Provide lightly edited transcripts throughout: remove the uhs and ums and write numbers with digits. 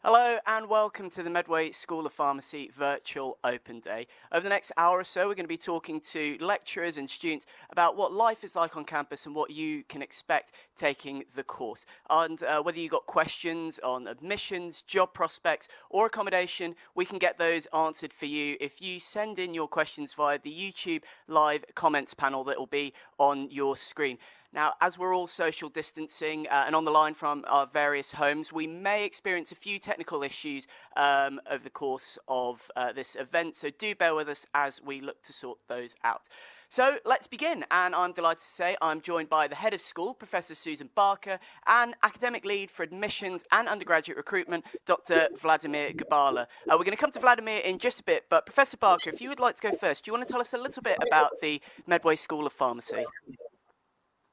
Hello and welcome to the Medway School of Pharmacy Virtual Open Day. Over the next hour or so, we're going to be talking to lecturers and students about what life is like on campus and what you can expect taking the course. And whether you've got questions on admissions, job prospects, or accommodation, we can get those answered for you if you send in your questions via the YouTube live comments panel that will be on your screen. Now, as we're all social distancing and on the line from our various homes, we may experience a few technical issues over the course of this event, so do bear with us as we look to sort those out. So let's begin, and I'm delighted to say I'm joined by the head of school, Professor Susan Barker, and academic lead for admissions and undergraduate recruitment, Dr. Vladimir Gabala. We're going to come to Vladimir in just a bit, but Professor Barker, if you would like to go first, do you want to tell us a little bit about the Medway School of Pharmacy?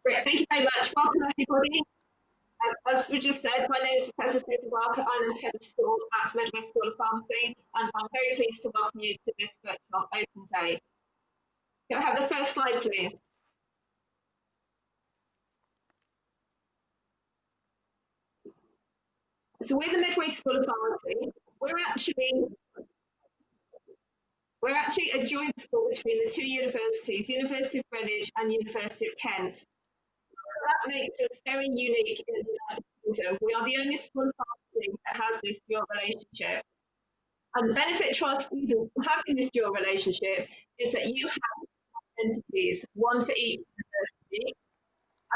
Great, thank you very much. Welcome everybody. As we just said, my name is Professor Susan Barker. I'm head of school at Medway School of Pharmacy, and I'm very pleased to welcome you to this virtual open day. Can I have the first slide, please? So with the Medway School of Pharmacy, we're actually a joint school between the two universities, University of Greenwich and University of Kent. That makes us very unique in the United Kingdom. We are the only school of pharmacy that has this dual relationship. And the benefit to our students from having this dual relationship is that you have entities, one for each university,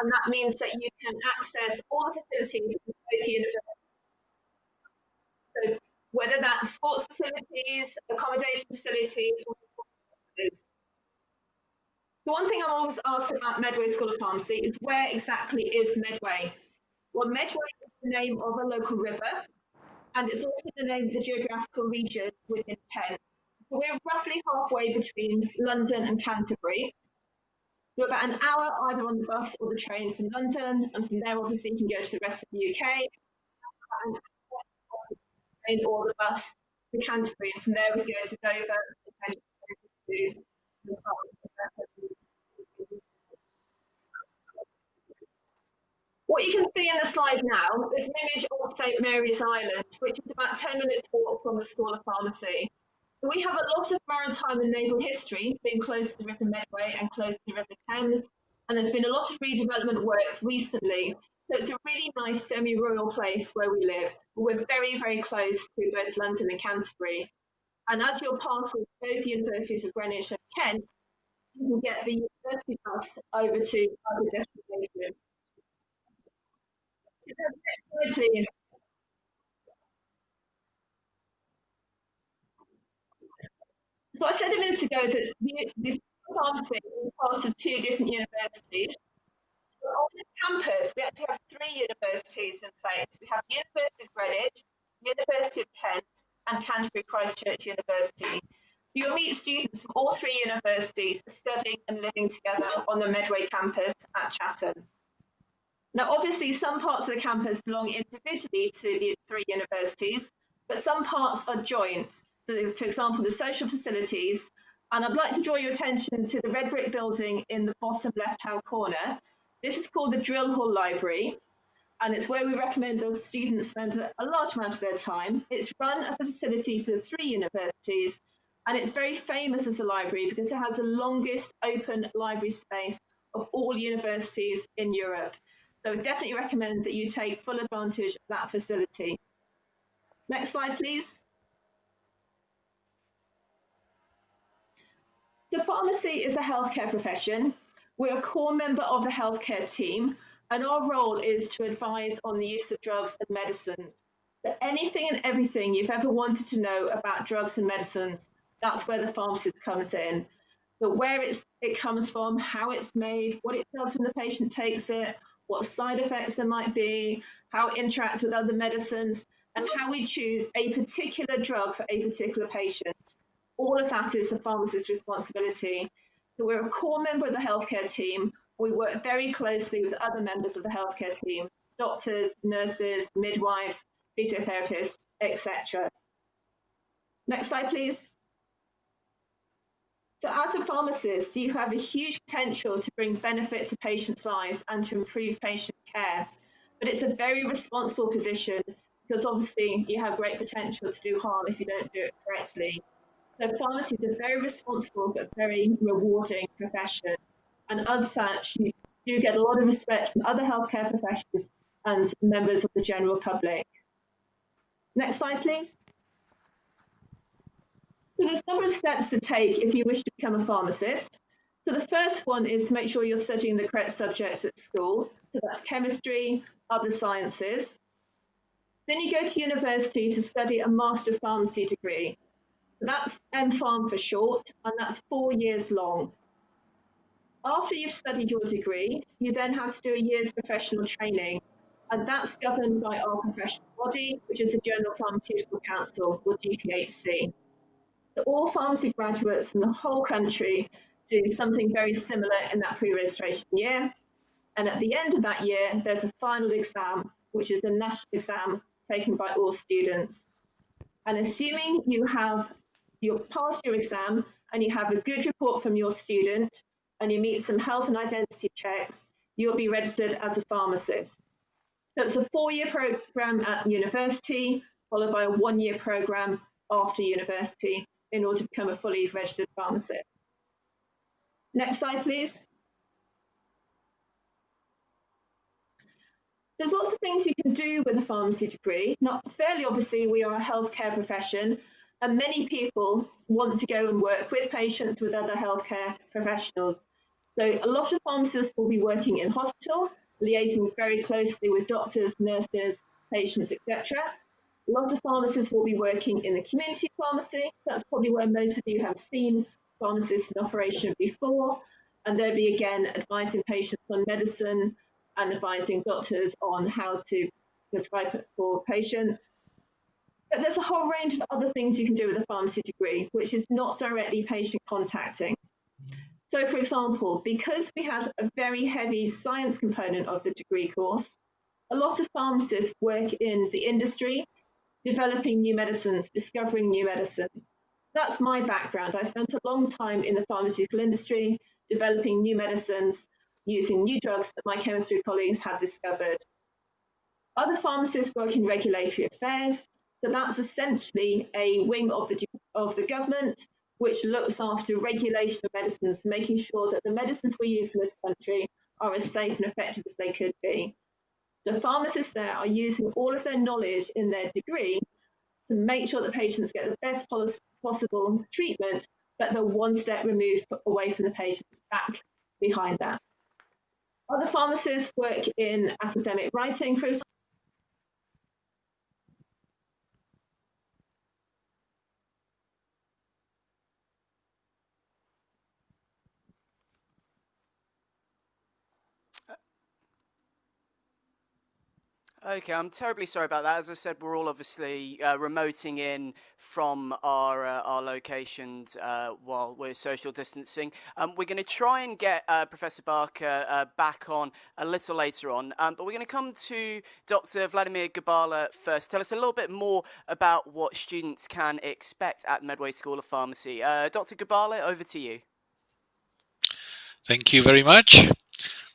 and that means that you can access all the facilities of both universities. So whether that's sports facilities, accommodation facilities, or facilities. The one thing I'm always asked about Medway School of Pharmacy is where exactly is Medway? Well, Medway is the name of a local river, and it's also the name of the geographical region within Kent. So we're roughly halfway between London and Canterbury. We're about an hour either on the bus or the train from London, and from there, obviously, you can go to the rest of the UK, and train or the bus to Canterbury, and from there we go to Dover, and to What you can see in the slide now is an image of St Mary's Island, which is about 10 minutes walk from the School of Pharmacy. We have a lot of maritime and naval history, being close to the River Medway and close to the River Thames, and there's been a lot of redevelopment work recently. So it's a really nice semi-rural place where we live. We're very, very close to both London and Canterbury. And as you're passing both universities of Greenwich and Kent, you can get the university bus over to other destinations. Next slide, please. So I said a minute ago that this pharmacy is part of two different universities. But on the campus, we actually have three universities in place. We have the University of Greenwich, University of Kent, and Canterbury Christchurch University. You'll meet students from all three universities studying and living together on the Medway campus at Chatham. Now, obviously, some parts of the campus belong individually to the three universities, but some parts are joint. So, for example, the social facilities, and I'd like to draw your attention to the red brick building in the bottom left-hand corner. This is called the Drill Hall Library, and it's where we recommend those students spend a large amount of their time. It's run as a facility for the three universities, and it's very famous as a library because it has the longest open library space of all universities in Europe. So I definitely recommend that you take full advantage of that facility. Next slide, please. So pharmacy is a healthcare profession. We're a core member of the healthcare team, and our role is to advise on the use of drugs and medicines. So anything and everything you've ever wanted to know about drugs and medicines, that's where the pharmacist comes in. So where it comes from, how it's made, what it does when the patient takes it, what side effects there might be, how it interacts with other medicines, and how we choose a particular drug for a particular patient. All of that is the pharmacist's responsibility. So we're a core member of the healthcare team. We work very closely with other members of the healthcare team, doctors, nurses, midwives, physiotherapists, etc. Next slide, please. So as a pharmacist, you have a huge potential to bring benefit to patients' lives and to improve patient care. But it's a very responsible position because obviously you have great potential to do harm if you don't do it correctly. So pharmacy is a very responsible but very rewarding profession. And as such, you do get a lot of respect from other healthcare professionals and members of the general public. Next slide, please. So there's a number of steps to take if you wish to become a pharmacist. So the first one is to make sure you're studying the correct subjects at school. So that's chemistry, other sciences. Then you go to university to study a Master of Pharmacy degree. So that's MPharm for short, and that's 4 years long. After you've studied your degree, you then have to do a year's professional training, and that's governed by our professional body, which is the General Pharmaceutical Council, or GPHC. So all pharmacy graduates in the whole country do something very similar in that pre-registration year. And at the end of that year, there's a final exam, which is the national exam taken by all students. And assuming you passed your exam and you have a good report from your student and you meet some health and identity checks, you'll be registered as a pharmacist. So it's a 4-year program at university, followed by a 1-year program after university in order to become a fully registered pharmacist. Next slide, please. There's lots of things you can do with a pharmacy degree. Not fairly obviously, we are a healthcare profession, and many people want to go and work with patients, with other healthcare professionals. So a lot of pharmacists will be working in hospital, liaising very closely with doctors, nurses, patients, etc. A lot of pharmacists will be working in the community pharmacy. That's probably where most of you have seen pharmacists in operation before. And they'll be again advising patients on medicine and advising doctors on how to prescribe it for patients. But there's a whole range of other things you can do with a pharmacy degree, which is not directly patient contacting. So for example, because we have a very heavy science component of the degree course, a lot of pharmacists work in the industry, developing new medicines, discovering new medicines. That's my background. I spent a long time in the pharmaceutical industry, developing new medicines, using new drugs that my chemistry colleagues had discovered. Other pharmacists work in regulatory affairs, so that's essentially a wing of the government which looks after regulation of medicines, making sure that the medicines we use in this country are as safe and effective as they could be. So pharmacists there are using all of their knowledge in their degree to make sure that patients get the best possible treatment, but they're one step removed away from the patient's back behind that. Other pharmacists work in academic writing, for example. Okay, I'm terribly sorry about that. As I said, we're all obviously remoting in from our locations while we're social distancing. We're going to try and get Professor Barker back on a little later on, but we're going to come to Dr. Vladimir Gabala first. Tell us a little bit more about what students can expect at Medway School of Pharmacy. Dr. Gabala, over to you. Thank you very much.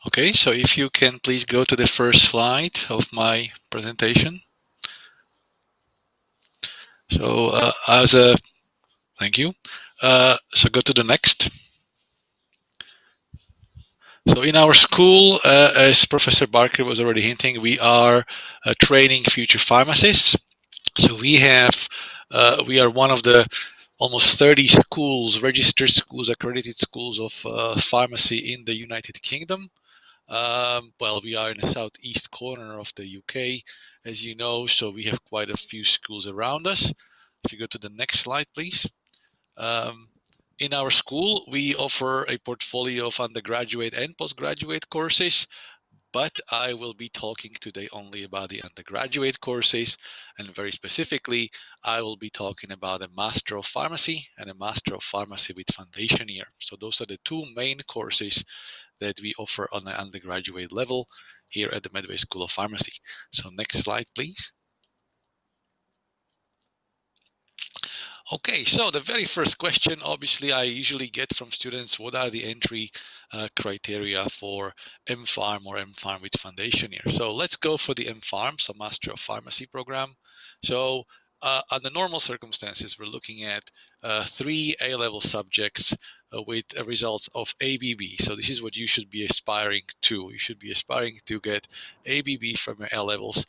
Okay, so if you can please go to the first slide of my presentation. So thank you. So go to the next. So in our school, as Professor Barker was already hinting, we are training future pharmacists. So we are one of the almost 30 schools, registered schools, accredited schools of pharmacy in the United Kingdom. Well, we are in the southeast corner of the UK, as you know, so we have quite a few schools around us. If you go to the next slide, please. In our school, we offer a portfolio of undergraduate and postgraduate courses, but I will be talking today only about the undergraduate courses, and very specifically, I will be talking about a Master of Pharmacy and a Master of Pharmacy with Foundation Year. So those are the two main courses that we offer on the undergraduate level here at the Medway School of Pharmacy. So next slide, please. Okay, so the very first question, obviously, I usually get from students, what are the entry criteria for MPharm or MPharm with foundation year? So let's go for the MPharm, so Master of Pharmacy program. So under normal circumstances, we're looking at 3 A-level subjects with results of ABB. So this is what you should be aspiring to. You should be aspiring to get ABB from your A-levels.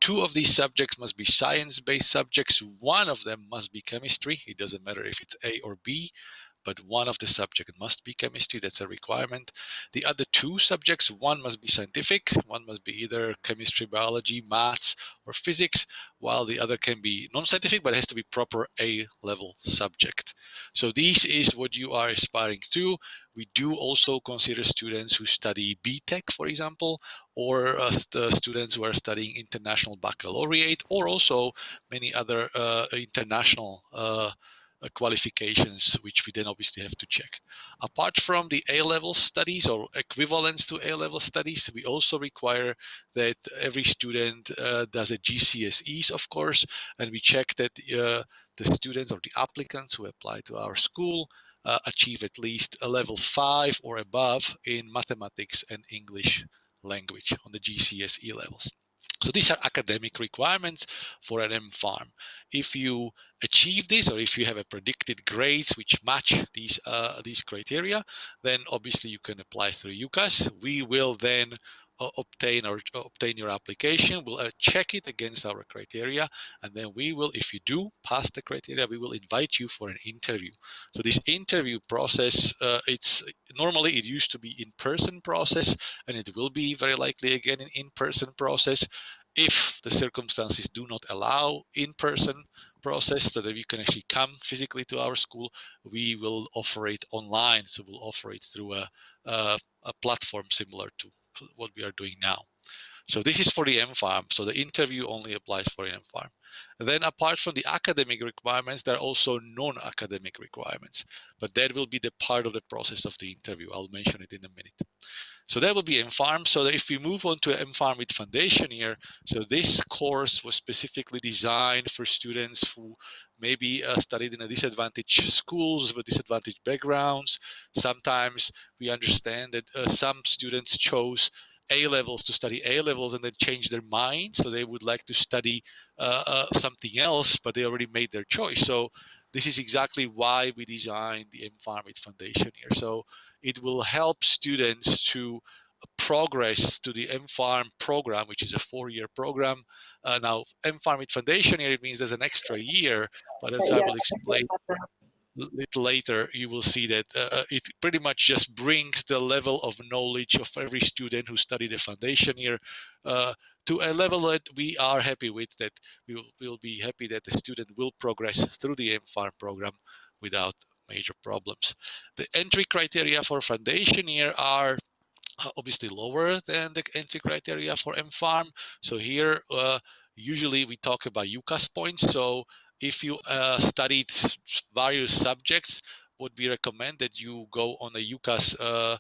2 of these subjects must be science-based subjects. 1 of them must be chemistry. It doesn't matter if it's A or B, but 1 of the subject must be chemistry. That's a requirement. The other 2 subjects, 1 must be scientific. 1 must be either chemistry, biology, maths, or physics, while the other can be non-scientific, but it has to be proper A-level subject. So this is what you are aspiring to. We do also consider students who study BTech, for example, or students who are studying international baccalaureate, or also many other international qualifications, which we then obviously have to check. Apart from the A-level studies or equivalents to A-level studies, we also require that every student does a GCSEs, of course, and we check that the students or the applicants who apply to our school achieve at least a level 5 or above in mathematics and English language on the GCSE levels. So these are academic requirements for an MPharm. If you achieve this, or if you have a predicted grades which match these criteria, then obviously you can apply through UCAS. We will then obtain your application. We'll check it against our criteria, and then we will, if you do pass the criteria, we will invite you for an interview. So this interview process, it's normally it used to be in-person process, and it will be very likely again an in-person process. If the circumstances do not allow in-person process so that you can actually come physically to our school, we will offer it online. So we'll offer it through a platform similar to what we are doing now. So this is for the MPharm. So the interview only applies for the MPharm. Then apart from the academic requirements, there are also non-academic requirements, but that will be the part of the process of the interview. I'll mention it in a minute. So that will be MPharm. So if we move on to MPharm with foundation year, so this course was specifically designed for students who maybe studied in a disadvantaged schools with disadvantaged backgrounds. Sometimes we understand that some students chose A-levels to study A-levels and then change their mind. So they would like to study something else, but they already made their choice. So this is exactly why we designed the MPharm with foundation year. So it will help students to progress to the MPharm program, which is a 4-year program. Now, MPharm with foundation year, it means there's an extra year, but as I will explain a little later, you will see that it pretty much just brings the level of knowledge of every student who studied the foundation year to a level that we are happy with, that we will be happy that the student will progress through the MPharm program without major problems. The entry criteria for foundation year are obviously lower than the entry criteria for MPharm. So here, usually we talk about UCAS points. So if you studied various subjects, would we recommend that you go on a UCAS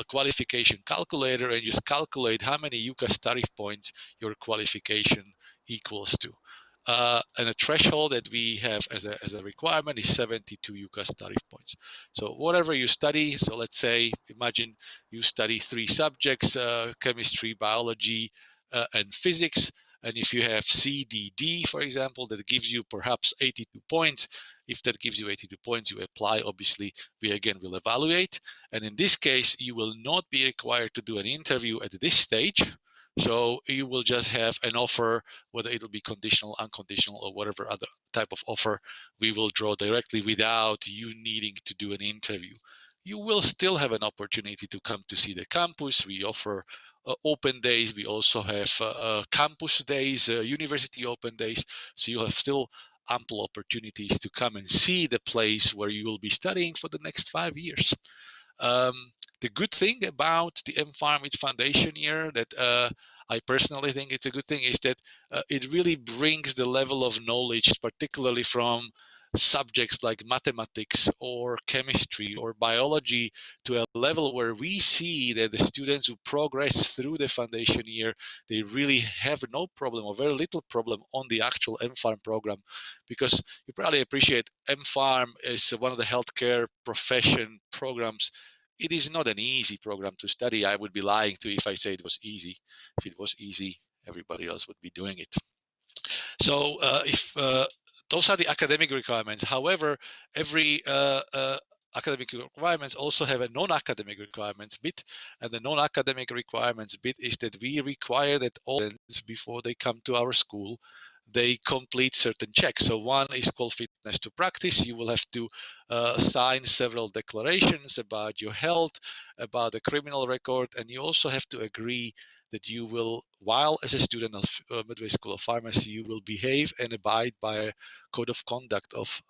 qualification calculator and just calculate how many UCAS tariff points your qualification equals to. And a threshold that we have as a requirement is 72 UCAS tariff points. So whatever you study, so let's say, imagine you study 3 subjects, chemistry, biology, and physics. And if you have CDD, for example, that gives you perhaps 82 points. If that gives you 82 points, you apply. Obviously, we again will evaluate. And in this case, you will not be required to do an interview at this stage. So you will just have an offer, whether it will be conditional, unconditional, or whatever other type of offer we will draw directly without you needing to do an interview. You will still have an opportunity to come to see the campus. We offer open days. We also have campus days, university open days. So you have still ample opportunities to come and see the place where you will be studying for the next 5 years. The good thing about the MPharm with foundation year that I personally think it's a good thing is that it really brings the level of knowledge, particularly from subjects like mathematics or chemistry or biology to a level where we see that the students who progress through the foundation year, they really have no problem or very little problem on the actual MPharm program, because you probably appreciate MPharm is one of the healthcare profession programs. It is not an easy program to study. I would be lying to you if I say it was easy. If it was easy, everybody else would be doing it. So if those are the academic requirements. However, every academic requirements also have a non-academic requirements bit, and the non-academic requirements bit is that we require that all students, before they come to our school, they complete certain checks. So one is called fitness to practice. You will have to sign several declarations about your health, about the criminal record, and you also have to agree that you will, while as a student of Medway School of Pharmacy, you will behave and abide by a code of conduct of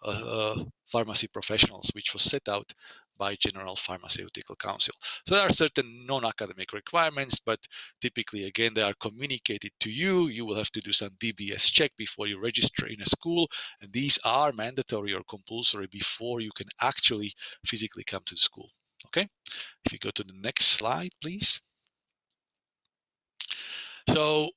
pharmacy professionals, which was set out by General Pharmaceutical Council. So there are certain non-academic requirements, but typically, again, they are communicated to you. You will have to do some DBS check before you register in a school, and these are mandatory or compulsory before you can actually physically come to the school. Okay, if you go to the next slide, please. So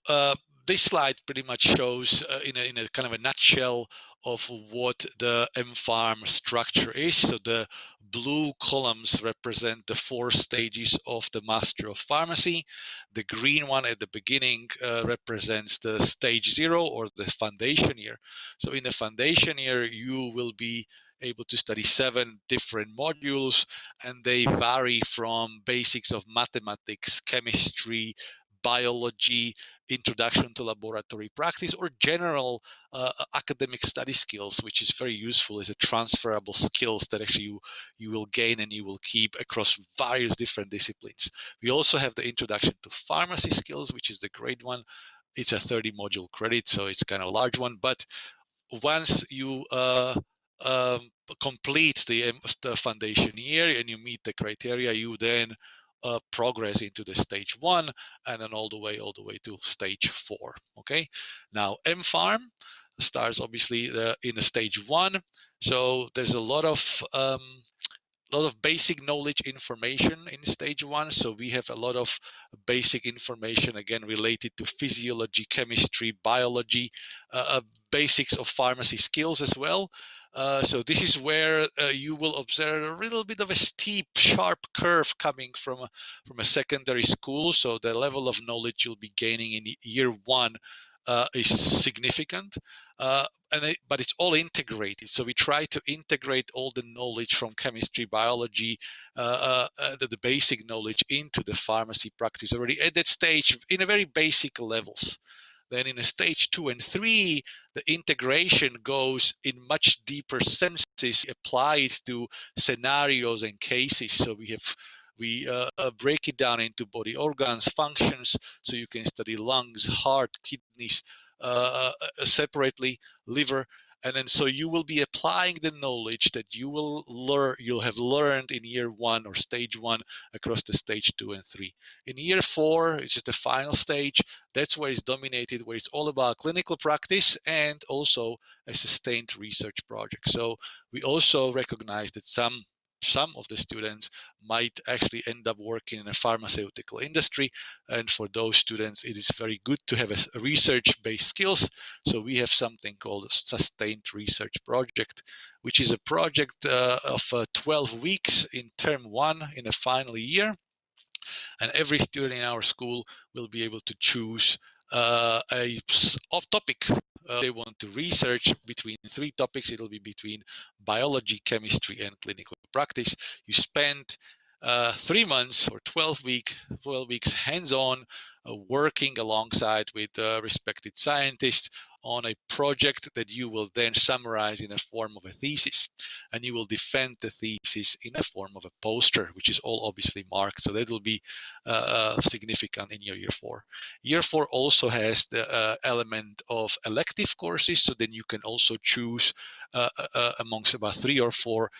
this slide pretty much shows in a kind of a nutshell of what the MPharm structure is. So the blue columns represent the 4 stages of the Master of Pharmacy. The green one at the beginning represents the stage 0 or the foundation year. So in the foundation year, you will be able to study 7 different modules, and they vary from basics of mathematics, chemistry, biology, introduction to laboratory practice, or general academic study skills, which is very useful as a transferable skills that actually you will gain and you will keep across various different disciplines. We also have the introduction to pharmacy skills, which is the grade 1. It's a 30 module credit, so it's kind of a large one, but once you complete the foundation year and you meet the criteria, you then progress into the stage 1 and then all the way to stage 4. Okay, now MPharm starts obviously in the stage 1, so there's a lot of basic knowledge information in stage 1. So we have a lot of basic information, again, related to physiology, chemistry, biology, basics of pharmacy skills as well. So this is where you will observe a little bit of a steep, sharp curve coming from a secondary school. So the level of knowledge you'll be gaining in year 1 is significant, but it's all integrated. So we try to integrate all the knowledge from chemistry, biology, the basic knowledge into the pharmacy practice already at that stage in a very basic levels. Then in a stage 2 and 3, the integration goes in much deeper senses applied to scenarios and cases. So we break it down into body organs, functions, so you can study lungs, heart, kidneys separately, liver, and then so you will be applying the knowledge that you'll have learned in year 1 or stage 1 across the stage 2 and 3. In year 4, it's just the final stage. That's where it's dominated, where it's all about clinical practice and also a sustained research project. So we also recognize that some of the students might actually end up working in a pharmaceutical industry, and for those students it is very good to have a research-based skills. So we have something called a sustained research project, which is a project of 12 weeks in term 1 in a final year, and every student in our school will be able to choose a topic they want to research between 3 topics. It'll be between biology, chemistry, and clinical practice. You spend 3 months or 12 weeks hands-on working alongside with respected scientists on a project that you will then summarize in a form of a thesis, and you will defend the thesis in a form of a poster, which is all obviously marked. So that will be significant in your year 4. Year 4 also has the element of elective courses, so then you can also choose amongst about 3 or 4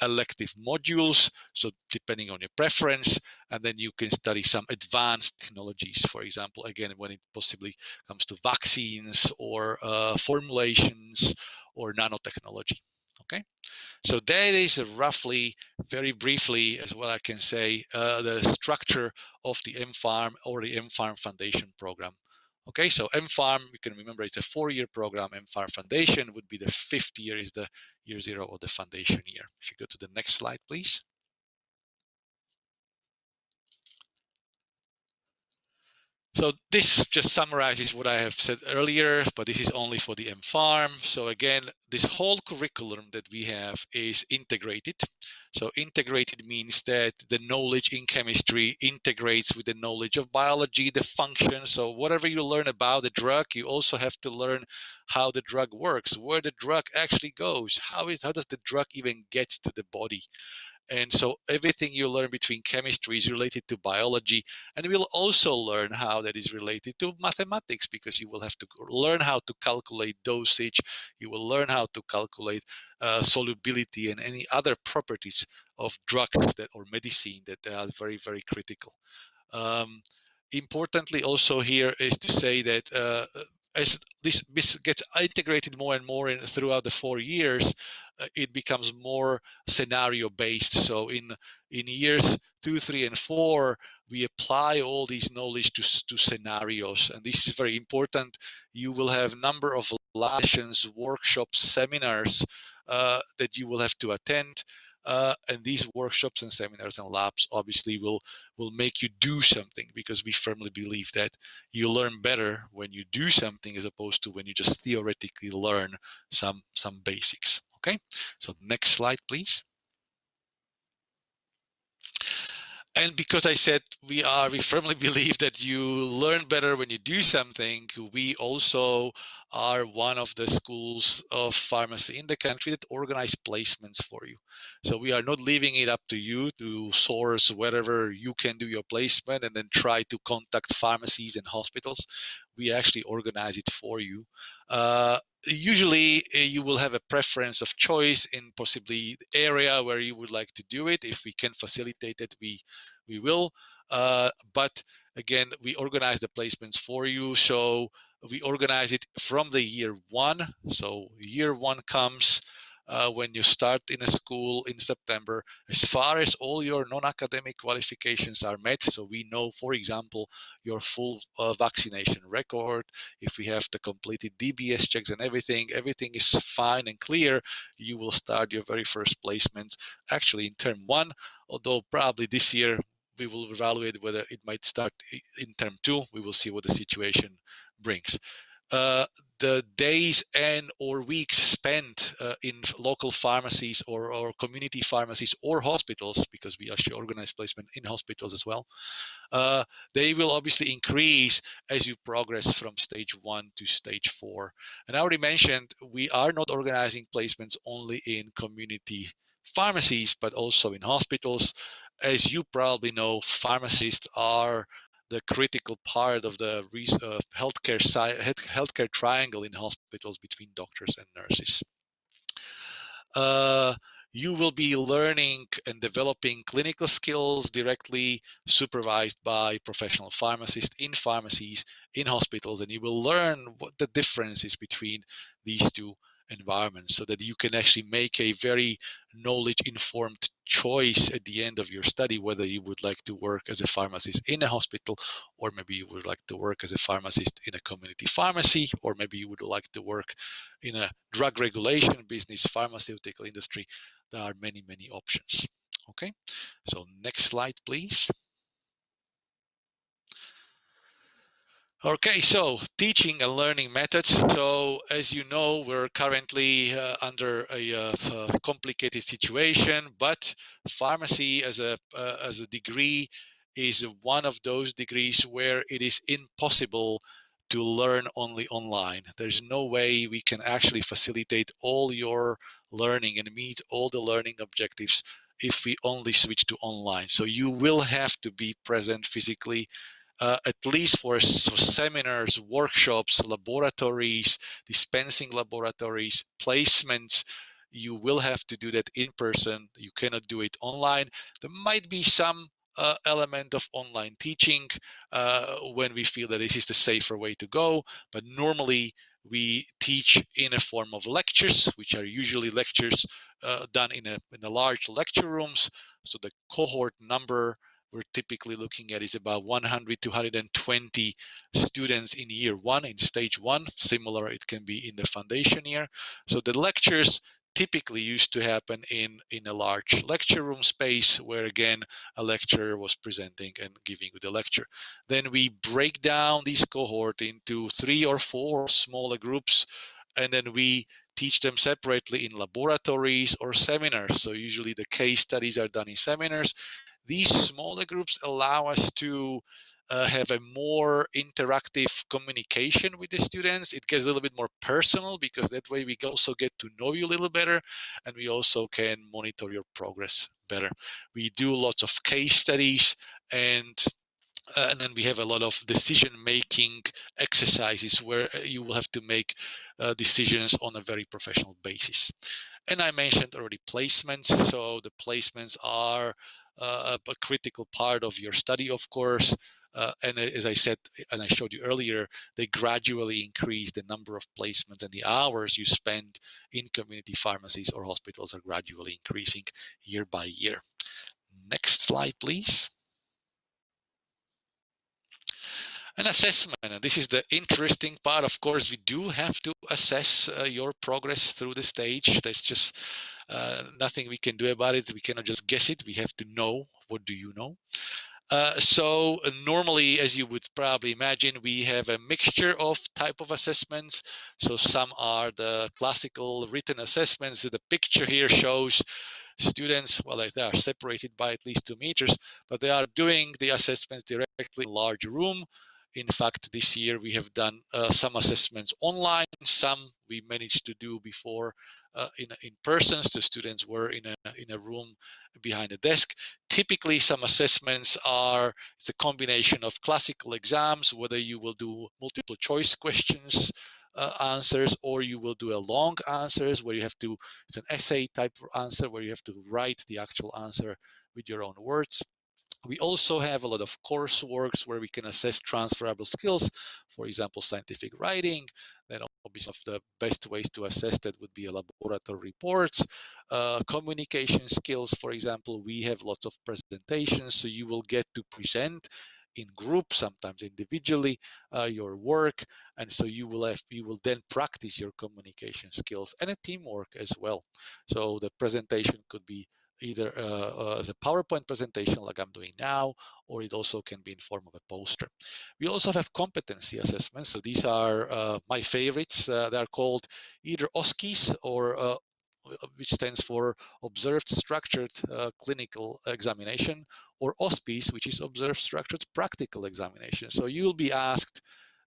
elective modules, so depending on your preference, and then you can study some advanced technologies, for example, again, when it possibly comes to vaccines or formulations or nanotechnology. Okay, so that is roughly, very briefly, as well I can say, the structure of the MPharm or the MPharm Foundation program. Okay, so MPharm, you can remember it's a 4-year program. MPharm Foundation would be the 5th year, is the year 0 of the foundation year. If you go to the next slide, please. So this just summarizes what I have said earlier, but this is only for the MPharm. So again, this whole curriculum that we have is integrated. So integrated means that the knowledge in chemistry integrates with the knowledge of biology, the function. So whatever you learn about the drug, you also have to learn how the drug works, where the drug actually goes, how does the drug even get to the body. And so everything you learn between chemistry is related to biology, and you will also learn how that is related to mathematics, because you will have to learn how to calculate dosage, you will learn how to calculate solubility and any other properties of drugs that or medicine that are very, very critical. Um, Importantly also here is to say that as this gets integrated more and more throughout the 4 years, it becomes more scenario based. So in years 2, 3, and 4, we apply all these knowledge to scenarios, and this is very important. You will have a number of lessons, workshops, seminars that you will have to attend. And these workshops and seminars and labs obviously will make you do something, because we firmly believe that you learn better when you do something as opposed to when you just theoretically learn some basics. Okay, so next slide, please. And because I said we firmly believe that you learn better when you do something, we also are one of the schools of pharmacy in the country that organize placements for you. So we are not leaving it up to you to source wherever you can do your placement and then try to contact pharmacies and hospitals. We actually organize it for you. Usually you will have a preference of choice in possibly the area where you would like to do it. If we can facilitate it, we will. But again, we organize the placements for you. So we organize it from the year 1. So year 1 comes when you start in a school in September, as far as all your non-academic qualifications are met. So we know, for example, your full vaccination record. If we have the completed DBS checks and everything is fine and clear, you will start your very first placements actually in term 1, although probably this year we will evaluate whether it might start in term 2. We will see what the situation brings. The days and or weeks spent in local pharmacies or community pharmacies or hospitals, because we actually organize placement in hospitals as well, they will obviously increase as you progress from stage 1 to stage 4. And I already mentioned we are not organizing placements only in community pharmacies, but also in hospitals. As you probably know, pharmacists are the critical part of the healthcare triangle in hospitals between doctors and nurses. You will be learning and developing clinical skills directly supervised by professional pharmacists in pharmacies, in hospitals, and you will learn what the difference is between these two environments, so that you can actually make a very knowledge-informed choice at the end of your study, whether you would like to work as a pharmacist in a hospital, or maybe you would like to work as a pharmacist in a community pharmacy, or maybe you would like to work in a drug regulation business, pharmaceutical industry. There are many, many options. Okay, so next slide, please. Okay, so teaching and learning methods. So as you know, we're currently under a complicated situation, but pharmacy as a degree is one of those degrees where it is impossible to learn only online. There's no way we can actually facilitate all your learning and meet all the learning objectives if we only switch to online. So you will have to be present physically, at least for seminars, workshops, laboratories, dispensing laboratories, placements. You will have to do that in person. You cannot do it online. There might be some element of online teaching when we feel that this is the safer way to go, but normally we teach in a form of lectures, which are usually lectures done in a large lecture rooms. So the cohort number we're typically looking at is about 100 to 120 students in year one, in stage one. Similar, it can be in the foundation year. So the lectures typically used to happen in a large lecture room space where, again, a lecturer was presenting and giving you the lecture. Then we break down this cohort into 3 or 4 smaller groups, and then we teach them separately in laboratories or seminars. So usually the case studies are done in seminars. These smaller groups allow us to have a more interactive communication with the students. It gets a little bit more personal because that way we also get to know you a little better, and we also can monitor your progress better. We do lots of case studies, and then we have a lot of decision-making exercises where you will have to make decisions on a very professional basis. And I mentioned already placements. So the placements are a critical part of your study, of course. And as I said, and I showed you earlier, they gradually increase the number of placements, and the hours you spend in community pharmacies or hospitals are gradually increasing year by year. Next slide, please. An assessment, and this is the interesting part. Of course, we do have to assess your progress through the stage. There's just nothing we can do about it. We cannot just guess it. We have to know. What do you know? So normally, as you would probably imagine, we have a mixture of type of assessments. So some are the classical written assessments. The picture here shows students, well, they are separated by at least 2 meters, but they are doing the assessments directly in a large room. In fact, this year we have done some assessments online. Some we managed to do before in person. The students were in a room behind a desk. Typically, some assessments are it's a combination of classical exams, whether you will do multiple choice questions answers, or you will do a long answers where you have to, it's an essay type of answer where you have to write the actual answer with your own words. We also have a lot of courseworks where we can assess transferable skills, for example, scientific writing. Then obviously the best ways to assess that would be laboratory reports, communication skills. For example, we have lots of presentations, so you will get to present in groups, sometimes individually, your work, and so you will then practice your communication skills and a teamwork as well. So the presentation could be either as a PowerPoint presentation like I'm doing now, or it also can be in form of a poster. We also have competency assessments. So these are my favorites. They are called either OSCEs, or which stands for Observed Structured Clinical Examination, or OSPEs, which is Observed Structured Practical Examination. So you'll be asked,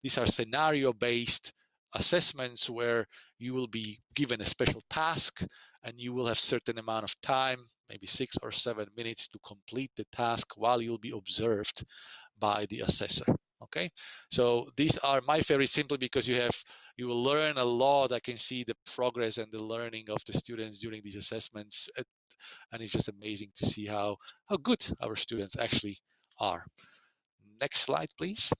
these are scenario-based assessments where you will be given a special task, and you will have certain amount of time, maybe 6 or 7 minutes, to complete the task while you'll be observed by the assessor. Okay, so these are my favorites simply because you will learn a lot. I can see the progress and the learning of the students during these assessments, and it's just amazing to see how good our students actually are. Next slide, please.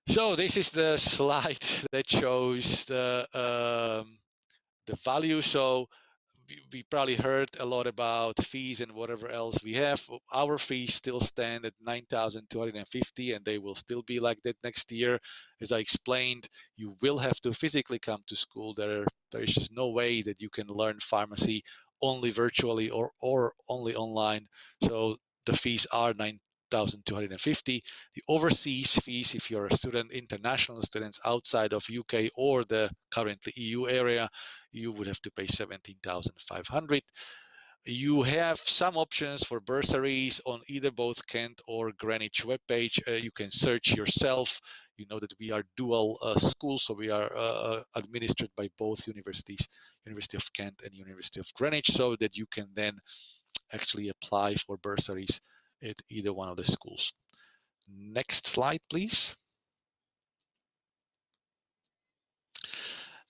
So this is the slide that shows the value. So we probably heard a lot about fees and whatever else we have. Our fees still stand at 9,250, and they will still be like that next year. As I explained, you will have to physically come to school. There is just no way that you can learn pharmacy only virtually or only online. So the fees are 9,250. The overseas fees, if you're a student, international students outside of UK or the currently EU area, you would have to pay 17,500. You have some options for bursaries on either both Kent or Greenwich webpage. You can search yourself. You know that we are dual schools, so we are administered by both universities, University of Kent and University of Greenwich, so that you can then actually apply for bursaries at either one of the schools. Next slide, please.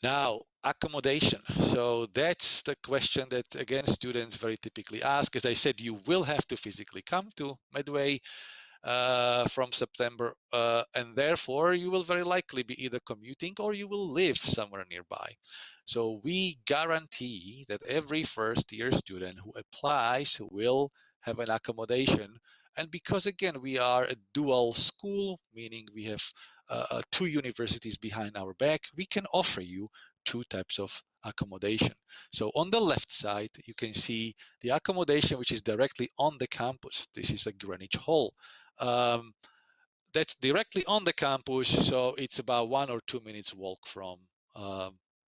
Now, accommodation. So that's the question that, again, students very typically ask. As I said, you will have to physically come to Medway. from September, and therefore you will very likely be either commuting or you will live somewhere nearby. So we guarantee that every first-year student who applies will have an accommodation. And because again, we are a dual school, meaning we have two universities behind our back, we can offer you two types of accommodation. So on the left side, you can see the accommodation which is directly on the campus. This is a Greenwich Hall. That's directly on the campus, so it's about 1 or 2 minutes walk from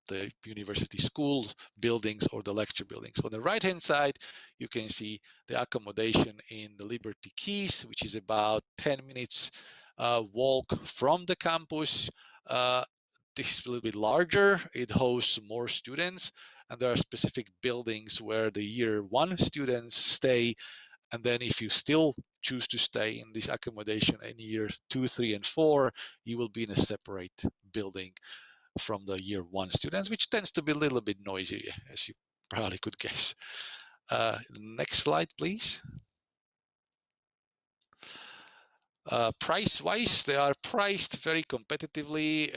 the university schools, buildings, or the lecture buildings. On the right-hand side, you can see the accommodation in the Liberty Keys, which is about 10 minutes walk from the campus. This is a little bit larger. It hosts more students, and there are specific buildings where the year one students stay. And then if you still choose to stay in this accommodation in year 2, 3, and 4, you will be in a separate building from the year one students, which tends to be a little bit noisy, as you probably could guess. Next slide, please. Price-wise, they are priced very competitively.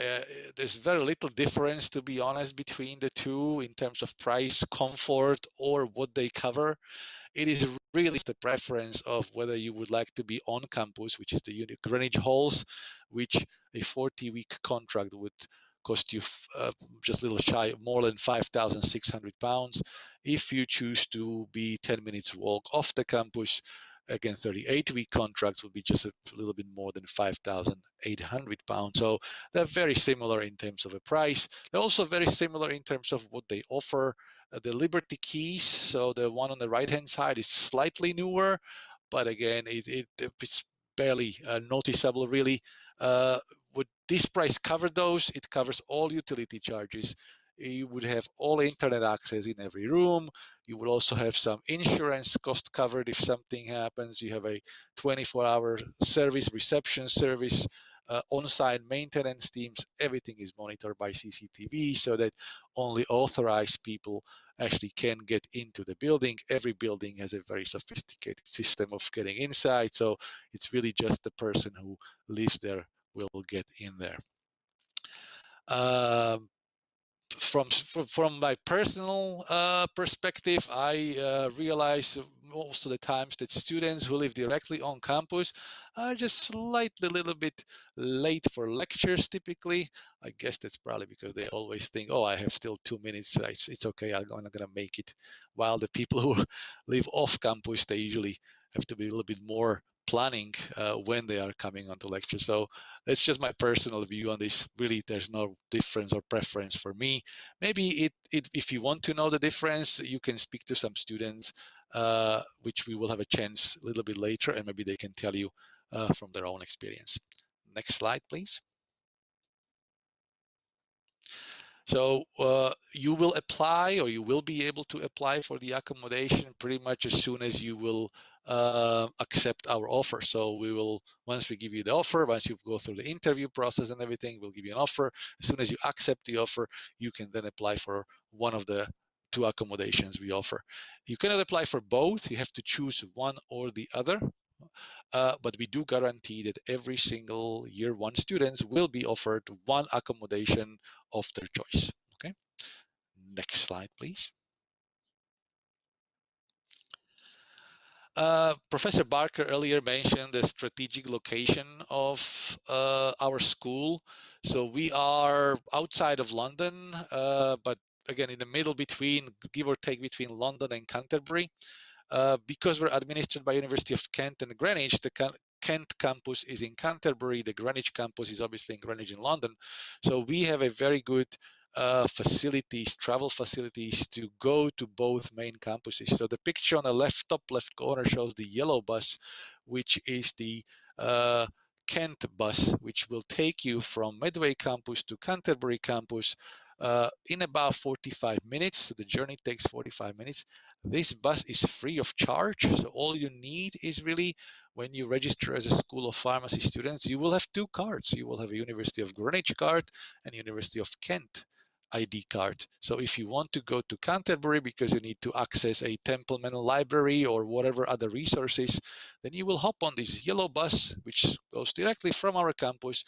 There's very little difference, to be honest, between the two in terms of price, comfort, or what they cover. It is really the preference of whether you would like to be on campus, which is the Greenwich Halls, which a 40-week contract would cost you just a little shy, more than £5,600. If you choose to be 10 minutes walk off the campus, again, 38-week contracts would be just a little bit more than £5,800. So they're very similar in terms of a price. They're also very similar in terms of what they offer. The Liberty Keys, so the one on the right-hand side is slightly newer, but again, it's barely noticeable, really. Would this price cover those? It covers all utility charges. You would have all internet access in every room. You would also have some insurance cost covered if something happens. You have a 24-hour service, reception service, on-site maintenance teams. Everything is monitored by CCTV so that only authorized people actually can get into the building. Every building has a very sophisticated system of getting inside. So it's really just the person who lives there will get in there. From my personal perspective, I realize most of the times that students who live directly on campus are just slightly a little bit late for lectures typically. I guess that's probably because they always think, oh, I have still 2 minutes, it's okay, I'm not gonna make it. While the people who live off campus, they usually have to be a little bit more planning when they are coming onto lecture. So that's just my personal view on this. Really, there's no difference or preference for me. Maybe if you want to know the difference, you can speak to some students, which we will have a chance a little bit later, and maybe they can tell you from their own experience. Next slide, please. So you will apply, or you will be able to apply for the accommodation pretty much as soon as you will accept our offer. So we will, once we give you the offer, once you go through the interview process and everything, we'll give you an offer. As soon as you accept the offer, you can then apply for one of the two accommodations we offer. You cannot apply for both. You have to choose one or the other. But we do guarantee that every single year one students will be offered one accommodation of their choice. Okay, next slide, please. Professor Barker earlier mentioned the strategic location of our school. So we are outside of London, but again in the middle between, give or take, between London and Canterbury. Because we're administered by University of Kent and Greenwich, the Kent campus is in Canterbury, the Greenwich campus is obviously in Greenwich in London. So we have a very good facilities, travel facilities to go to both main campuses. So the picture on the top left corner shows the yellow bus, which is the Kent bus, which will take you from Medway campus to Canterbury campus in about 45 minutes. So the journey takes 45 minutes. This bus is free of charge. So all you need is really, when you register as a School of Pharmacy students, you will have two cards. You will have a University of Greenwich card and University of Kent ID card. So if you want to go to Canterbury because you need to access a Templeman library or whatever other resources, then you will hop on this yellow bus, which goes directly from our campus.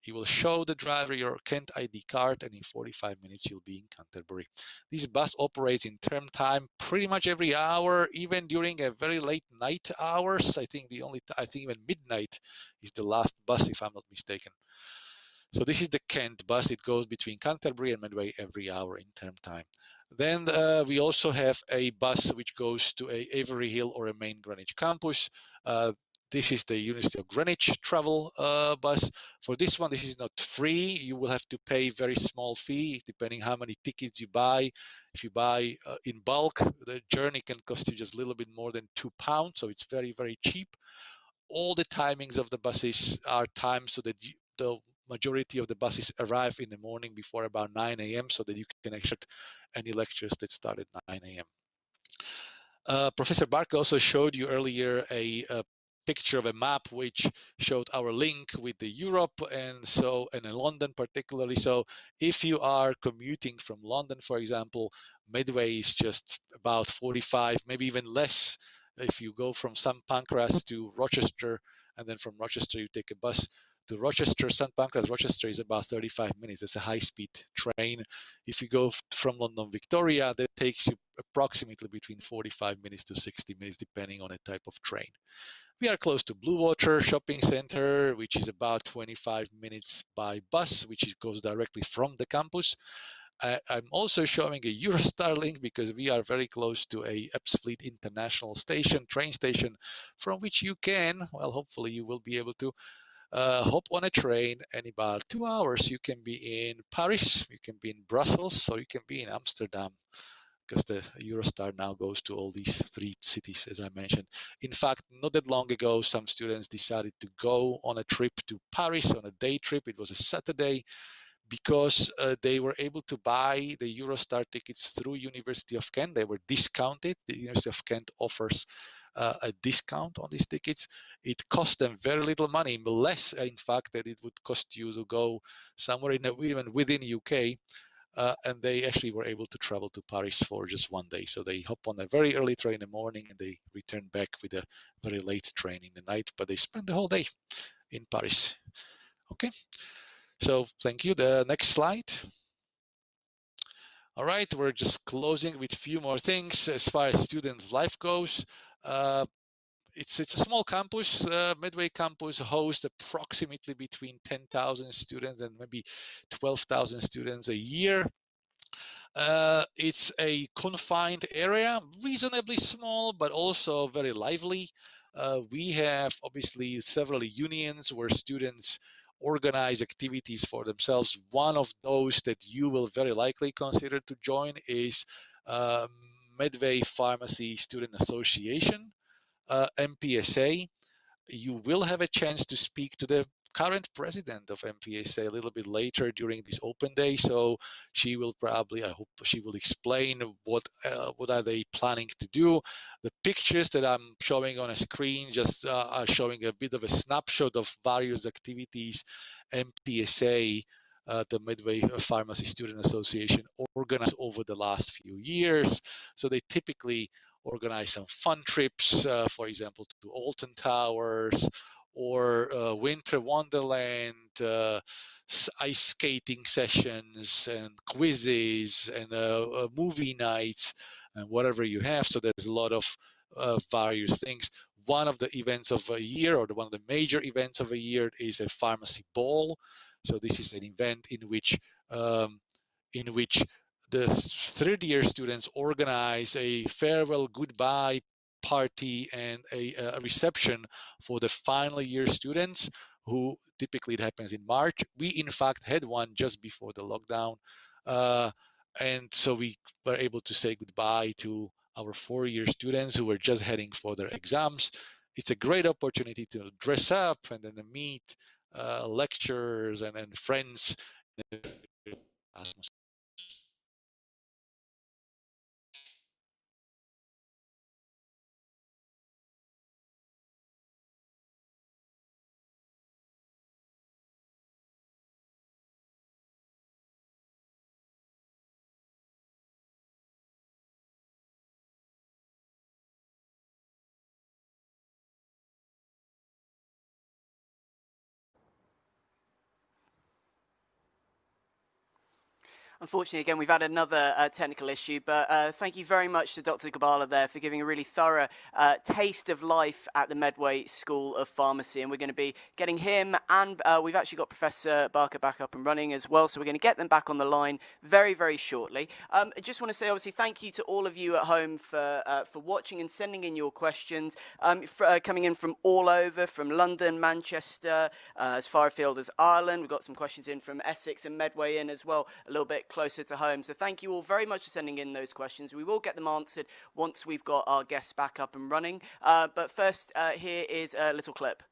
You will show the driver your Kent ID card, and in 45 minutes you'll be in Canterbury. This bus operates in term time pretty much every hour, even during a very late night hours. I think even midnight is the last bus, if I'm not mistaken. So this is the Kent bus. It goes between Canterbury and Medway every hour in term time. Then we also have a bus which goes to a Avery Hill or a main Greenwich campus. This is the University of Greenwich travel bus. For this one, this is not free. You will have to pay a very small fee depending how many tickets you buy. If you buy in bulk, the journey can cost you just a little bit more than £2, so it's very, very cheap. All the timings of the buses are timed so that the majority of the buses arrive in the morning before about 9 a.m. so that you can actually any lectures that start at 9 a.m. Professor Barker also showed you earlier a picture of a map which showed our link with the Europe and in London particularly. So if you are commuting from London, for example, Medway is just about 45, maybe even less. If you go from St. Pancras to Rochester, and then from Rochester you take a bus to Rochester, St. Pancras, Rochester is about 35 minutes. It's a high-speed train. If you go from London Victoria, that takes you approximately between 45 minutes to 60 minutes, depending on the type of train. We are close to Bluewater Shopping Center, which is about 25 minutes by bus, which goes directly from the campus. I'm also showing a Eurostar link because we are very close to a Ebbsfleet International Station, train station, from which you can, well, hopefully you will be able to hop on a train, and in about 2 hours you can be in Paris, you can be in Brussels, or you can be in Amsterdam, because the Eurostar now goes to all these 3 cities, as I mentioned. In fact, not that long ago, some students decided to go on a trip to Paris on a day trip. It was a Saturday, because they were able to buy the Eurostar tickets through University of Kent. They were discounted. The University of Kent offers a discount on these tickets. It cost them very little money, less in fact that it would cost you to go somewhere even within UK. And they actually were able to travel to Paris for just one day. So they hop on a very early train in the morning and they return back with a very late train in the night, but they spend the whole day in Paris. Okay, so thank you. The next slide. All right, we're just closing with a few more things as far as students' life goes. It's a small campus. Medway campus hosts approximately between 10,000 students and maybe 12,000 students a year. It's a confined area, reasonably small, but also very lively. We have obviously several unions where students organize activities for themselves. One of those that you will very likely consider to join is Medway Pharmacy Student Association, MPSA. You will have a chance to speak to the current president of MPSA a little bit later during this open day. So she will probably, I hope she will explain what are they planning to do. The pictures that I'm showing on a screen just are showing a bit of a snapshot of various activities MPSA, the Medway Pharmacy Student Association, organized over the last few years. So they typically organize some fun trips, for example, to Alton Towers or Winter Wonderland, ice skating sessions and quizzes and movie nights and whatever you have. So there's a lot of various things. One of the events of a year, or one of the major events of a year, is a pharmacy ball. So this is an event in which the third-year students organize a farewell goodbye party and a reception for the final year students, who typically it happens in March. We in fact had one just before the lockdown, and so we were able to say goodbye to our 4-year students who were just heading for their exams. It's a great opportunity to dress up and then meet lecturers and friends. Unfortunately, again, we've had another technical issue, but thank you very much to Dr. Gabala there for giving a really thorough taste of life at the Medway School of Pharmacy. And we're going to be getting him, and we've actually got Professor Barker back up and running as well, so we're going to get them back on the line very, very shortly. I just want to say, obviously, thank you to all of you at home for watching and sending in your questions, coming in from all over, from London, Manchester, as far afield as Ireland. We've got some questions in from Essex and Medway in as well, a little bit closer to home. So thank you all very much for sending in those questions. We will get them answered once we've got our guests back up and running. But first, here is a little clip.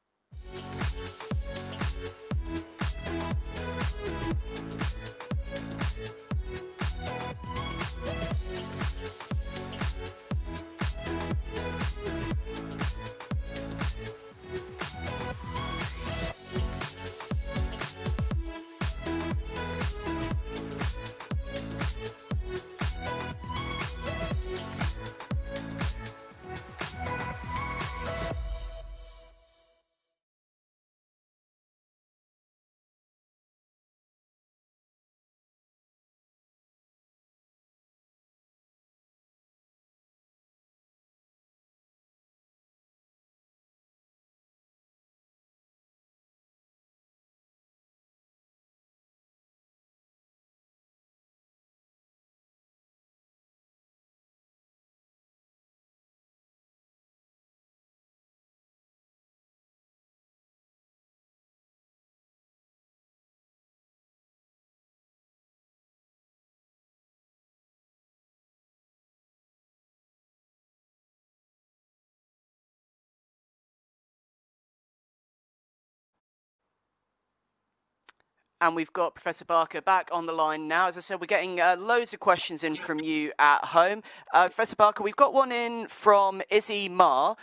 And we've got Professor Barker back on the line now. As I said, we're getting loads of questions in from you at home. Professor Barker, we've got one in from Izzy Ma.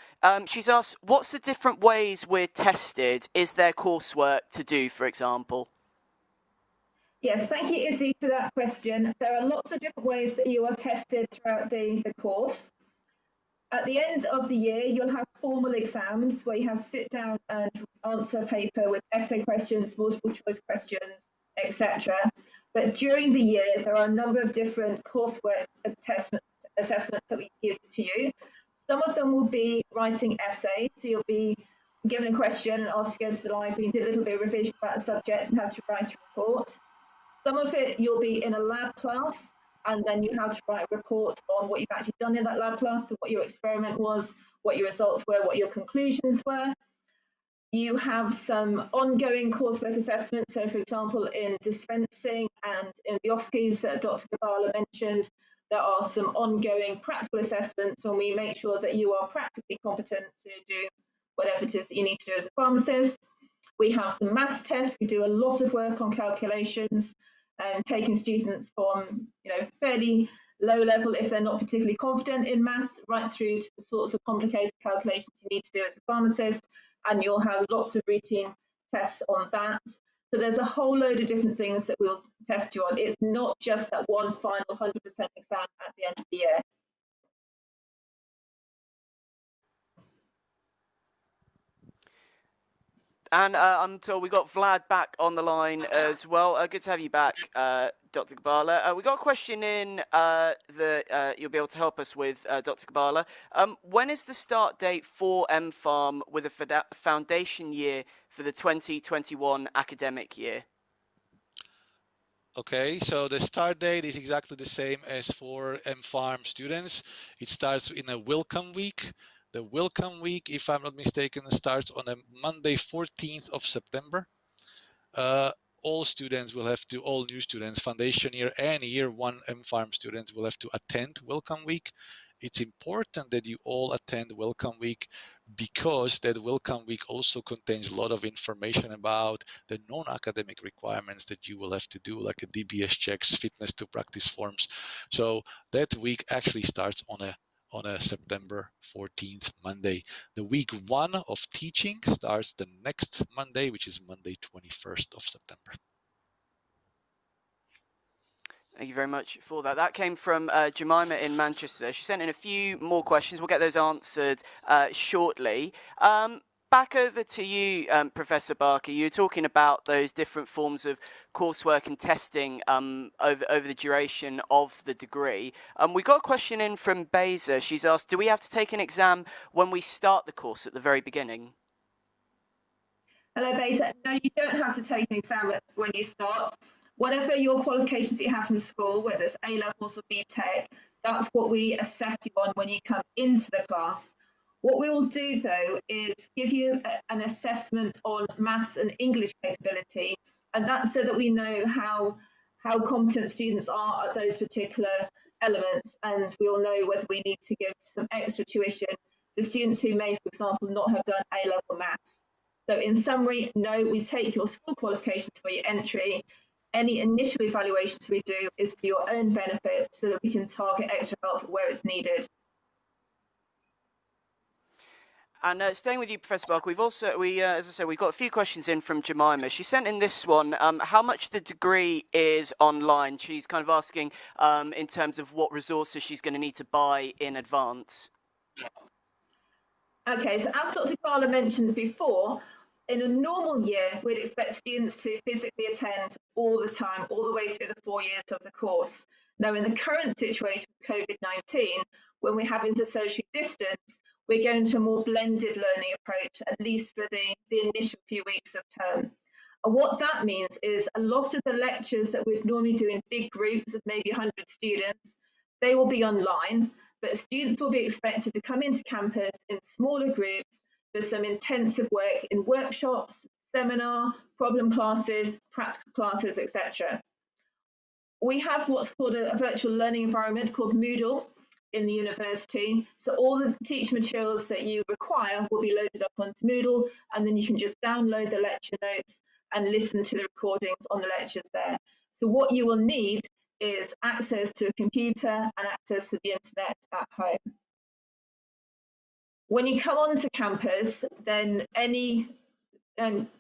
She's asked, what's the different ways we're tested? Is there coursework to do, for example? Yes, thank you, Izzy, for that question. There are lots of different ways that you are tested throughout the course. At the end of the year, you'll have formal exams where you have sit down and answer paper with essay questions, multiple choice questions, etc. But during the year, there are a number of different coursework assessments that we give to you. Some of them will be writing essays, so you'll be given a question and asked to go to the library, do a little bit of revision about the subject and have to write a report. Some of it you'll be in a lab class, and then you have to write a report on what you've actually done in that lab class, so what your experiment was, what your results were, what your conclusions were. You have some ongoing coursework assessments. So, for example, in dispensing and in the OSCEs that Dr. Gabala mentioned, there are some ongoing practical assessments when we make sure that you are practically competent to do whatever it is that you need to do as a pharmacist. We have some maths tests. We do a lot of work on calculations and taking students from, fairly low level if they're not particularly confident in maths, right through to the sorts of complicated calculations you need to do as a pharmacist. And you'll have lots of routine tests on that. So there's a whole load of different things that we'll test you on. It's not just that one final 100% exam at the end of the year. And I'm told we got Vlad back on the line as well. Good to have you back, Dr. Gabala. We got a question in that you'll be able to help us with, Dr. Gabala. When is the start date for MPharm with a foundation year for the 2021 academic year? Okay, so the start date is exactly the same as for MPharm students. It starts in a welcome week. The welcome week, if I'm not mistaken, starts on a Monday, 14th of September. All students will have to, all new students, foundation year and year one MPharm students will have to attend welcome week. It's important that you all attend welcome week because that welcome week also contains a lot of information about the non-academic requirements that you will have to do, like a DBS checks, fitness to practice forms. So that week actually starts on a September 14th Monday. The week one of teaching starts the next Monday, which is Monday 21st of September. Thank you very much for that. That came from Jemima in Manchester. She sent in a few more questions. We'll get those answered shortly. Back over to you, Professor Barker. You were talking about those different forms of coursework and testing over the duration of the degree. We got a question in from Beza. She's asked, do we have to take an exam when we start the course at the very beginning? Hello, Beta. No, you don't have to take an exam when you start. Whatever your qualifications you have from school, whether it's A levels or BTEC, that's what we assess you on when you come into the class. What we will do, though, is give you an assessment on maths and English capability, and that's so that we know how competent students are at those particular elements, and we'll know whether we need to give some extra tuition to students who may, for example, not have done A-level maths. So in summary, no, we take your school qualifications for your entry. Any initial evaluations we do is for your own benefit so that we can target extra help where it's needed. And staying with you, Professor Barker, as I said, we've got a few questions in from Jemima. She sent in this one, how much the degree is online? She's kind of asking in terms of what resources she's going to need to buy in advance. Okay, so as Dr. Carla mentioned before, in a normal year, we'd expect students to physically attend all the time, all the way through the 4 years of the course. Now, in the current situation with COVID-19, when we're having to socially distance, we're going to a more blended learning approach, at least for the initial few weeks of term. And what that means is a lot of the lectures that we'd normally do in big groups of maybe 100 students, they will be online, but students will be expected to come into campus in smaller groups for some intensive work in workshops, seminar, problem classes, practical classes, etc. We have what's called a virtual learning environment called Moodle in the university. So all the teaching materials that you require will be loaded up onto Moodle, and then you can just download the lecture notes and listen to the recordings on the lectures there. So what you will need is access to a computer and access to the internet at home. When you come onto campus, then any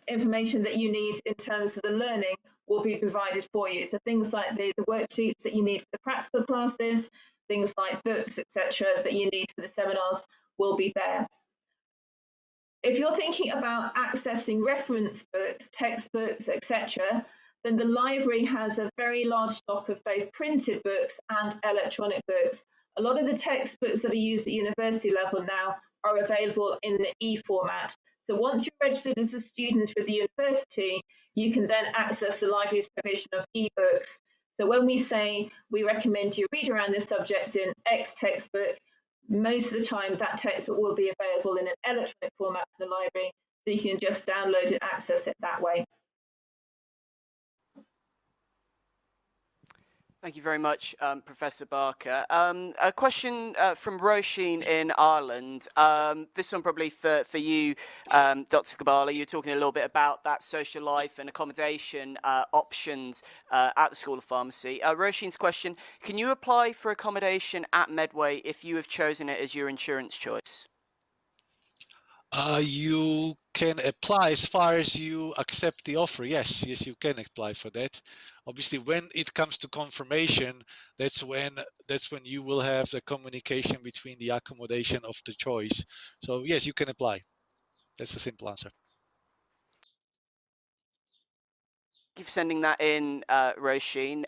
information that you need in terms of the learning will be provided for you. So things like the worksheets that you need for the practical classes, things like books, etc., that you need for the seminars will be there. If you're thinking about accessing reference books, textbooks, etc., then the library has a very large stock of both printed books and electronic books. A lot of the textbooks that are used at university level now are available in the e-format. So once you're registered as a student with the university, you can then access the library's provision of e-books. So when we say we recommend you read around this subject in X textbook, most of the time that textbook will be available in an electronic format for the library, so you can just download and access it that way. Thank you very much, Professor Barker. A question from Roisin in Ireland. This one probably for you, Dr. Kabala. You're talking a little bit about that social life and accommodation options at the School of Pharmacy. Roisin's question, can you apply for accommodation at Medway if you have chosen it as your insurance choice? You can apply as far as you accept the offer. Yes, you can apply for that. Obviously, when it comes to confirmation, that's when you will have the communication between the accommodation of the choice. So yes, you can apply. That's the simple answer. Thank you for sending that in, Roisin.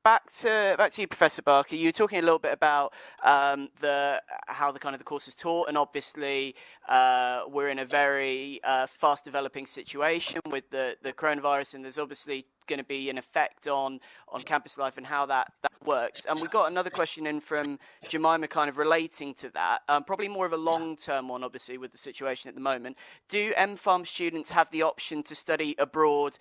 Back to you, Professor Barker. You were talking a little bit about how the kind of the course is taught, and obviously we're in a very fast developing situation with the coronavirus, and there's obviously going to be an effect on campus life and how that works. And we got another question in from Jemima kind of relating to that, probably more of a long-term one, obviously, with the situation at the moment. Do MPharm students have the option to study abroad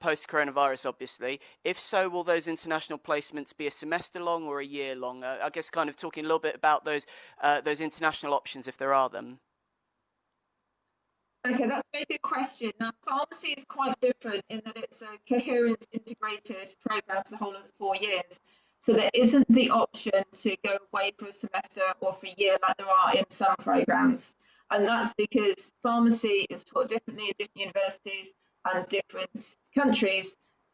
post-coronavirus, obviously? If so, will those international placements be a semester long or a year long? I guess kind of talking a little bit about those international options, if there are them. Okay, that's a very good question. Now, pharmacy is quite different in that it's a coherent, integrated program for the whole of the 4 years. So there isn't the option to go away for a semester or for a year like there are in some programs. And that's because pharmacy is taught differently in different universities and different countries.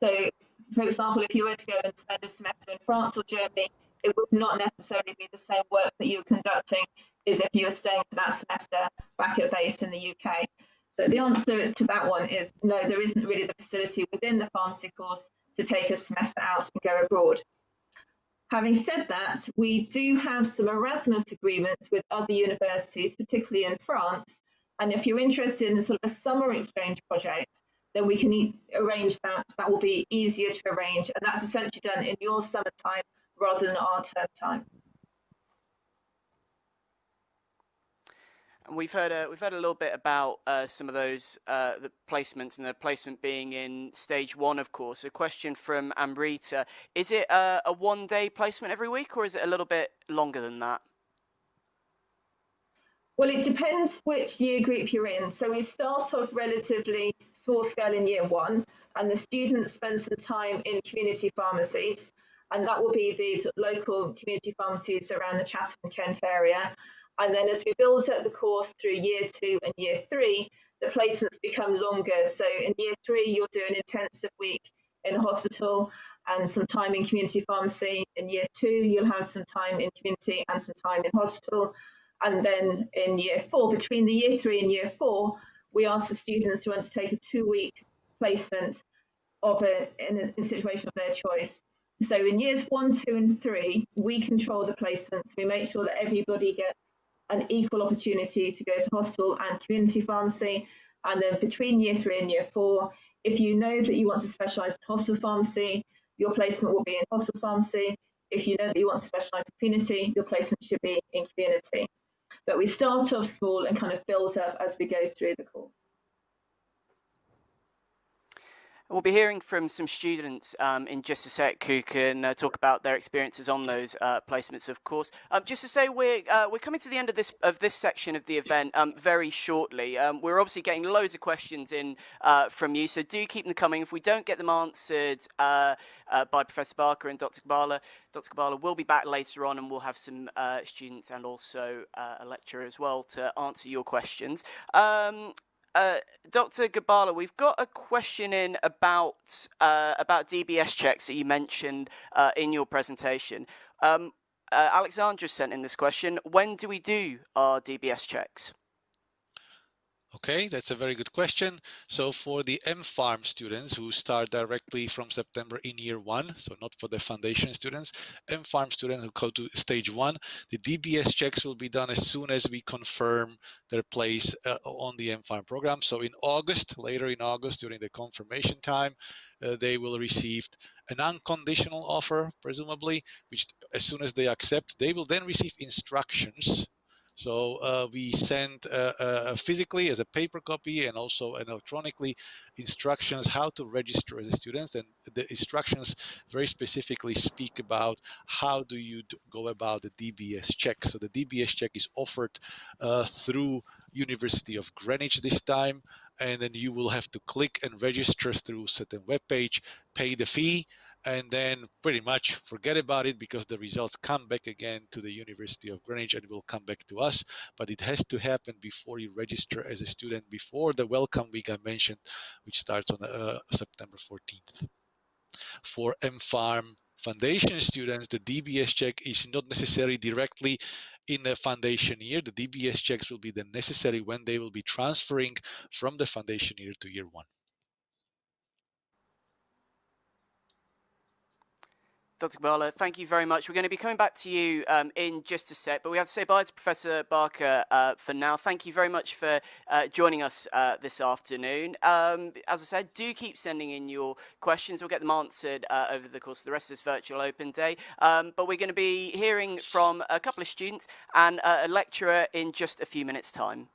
So, for example, if you were to go and spend a semester in France or Germany, it would not necessarily be the same work that you're conducting is if you are staying for that semester back at base in the UK. So the answer to that one is no, there isn't really the facility within the pharmacy course to take a semester out and go abroad. Having said that, we do have some Erasmus agreements with other universities, particularly in France. And if you're interested in sort of a summer exchange project, then we can arrange that. That will be easier to arrange. And that's essentially done in your summertime rather than our term time. And we've heard a little bit about some of those the placements, and the placement being in stage 1, of course. A question from Amrita: is it a 1-day placement every week, or is it a little bit longer than that? Well, it depends which year group you're in. So we start off relatively small scale in year 1, and the students spend some time in community pharmacies, and that will be these local community pharmacies around the Chatham Kent area. And then as we build up the course through year 2 and year 3, the placements become longer. So in year 3, you'll do an intensive week in hospital and some time in community pharmacy. In year 2, you'll have some time in community and some time in hospital. And then in year 4, between the year 3 and year 4, we ask the students to undertake a 2-week placement in a situation of their choice. So in years 1, 2, and 3, we control the placements. We make sure that everybody gets an equal opportunity to go to hospital and community pharmacy. And then between year 3 and year 4, if you know that you want to specialise in hospital pharmacy, your placement will be in hospital pharmacy. If you know that you want to specialise in community, your placement should be in community. But we start off small and kind of build up as we go through the course. We'll be hearing from some students in just a sec who can talk about their experiences on those placements, of course. Just to say, we're coming to the end of this section of the event very shortly. We're obviously getting loads of questions in from you, so do keep them coming. If we don't get them answered by Professor Barker and Dr. Kabbalah will be back later on, and we'll have some students and also a lecturer as well to answer your questions. Dr. Gabala, we've got a question in about DBS checks that you mentioned in your presentation. Alexandra sent in this question: when do we do our DBS checks? Okay, that's a very good question. So for the MPharm students who start directly from September in year 1, so not for the foundation students, MPharm students who go to stage 1, the DBS checks will be done as soon as we confirm their place on the MPharm program. So in August, later in August, during the confirmation time, they will receive an unconditional offer, presumably, which as soon as they accept, they will then receive instructions. So we send physically as a paper copy and also electronically instructions how to register as a student, and the instructions very specifically speak about how do you go about the DBS check. So the DBS check is offered through University of Greenwich this time, and then you will have to click and register through a certain web page, pay the fee, and then pretty much forget about it, because the results come back again to the University of Greenwich and will come back to us. But it has to happen before you register as a student, before the welcome week I mentioned, which starts on September 14th. For MPharm foundation students, the DBS check is not necessary directly in the foundation year. The DBS checks will be then necessary when they will be transferring from the foundation year to year 1. Dr. Kabbalah, thank you very much. We're going to be coming back to you in just a sec, but we have to say bye to Professor Barker for now. Thank you very much for joining us this afternoon. As I said, do keep sending in your questions. We'll get them answered over the course of the rest of this virtual open day. But we're going to be hearing from a couple of students and a lecturer in just a few minutes' time.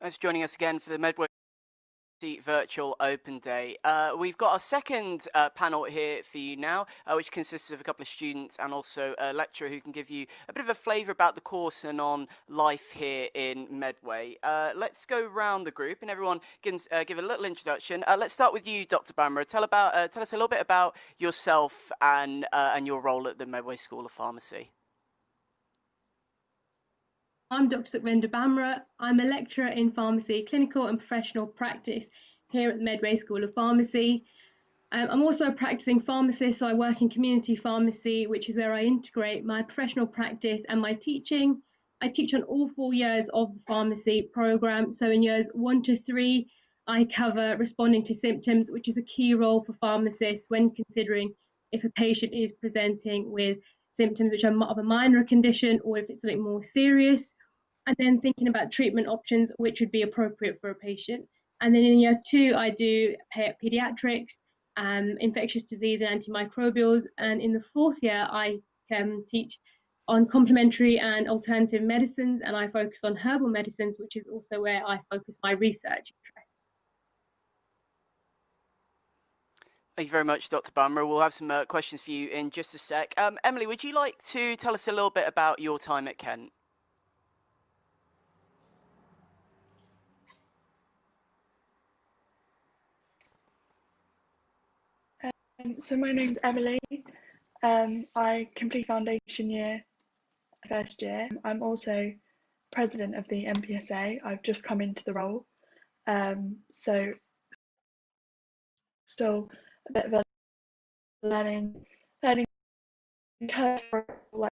Thanks for joining us again for the Medway Virtual Open Day. We've got our second panel here for you now, which consists of a couple of students and also a lecturer who can give you a bit of a flavour about the course and on life here in Medway. Let's go round the group and everyone give a little introduction. Let's start with you, Dr. Bamra. Tell us a little bit about yourself and your role at the Medway School of Pharmacy. I'm Dr. Sukhvinder Bamra. I'm a lecturer in pharmacy, clinical and professional practice here at the Medway School of Pharmacy. I'm also a practicing pharmacist, so I work in community pharmacy, which is where I integrate my professional practice and my teaching. I teach on all 4 years of the pharmacy programme. So in years 1 to 3, I cover responding to symptoms, which is a key role for pharmacists when considering if a patient is presenting with symptoms which are of a minor condition or if it's something more serious, and then thinking about treatment options which would be appropriate for a patient. And then in year 2, I do pediatrics, infectious disease and antimicrobials, and in the 4th year I teach on complementary and alternative medicines, and I focus on herbal medicines, which is also where I focus my research interest. Thank you very much, Dr. Bamra. We'll have some questions for you in just a sec. Emily, would you like to tell us a little bit about your time at Kent? So my name's Emily. I complete foundation year, first year. I'm also president of the MPSA. I've just come into the role. So still a bit of a learning curve, like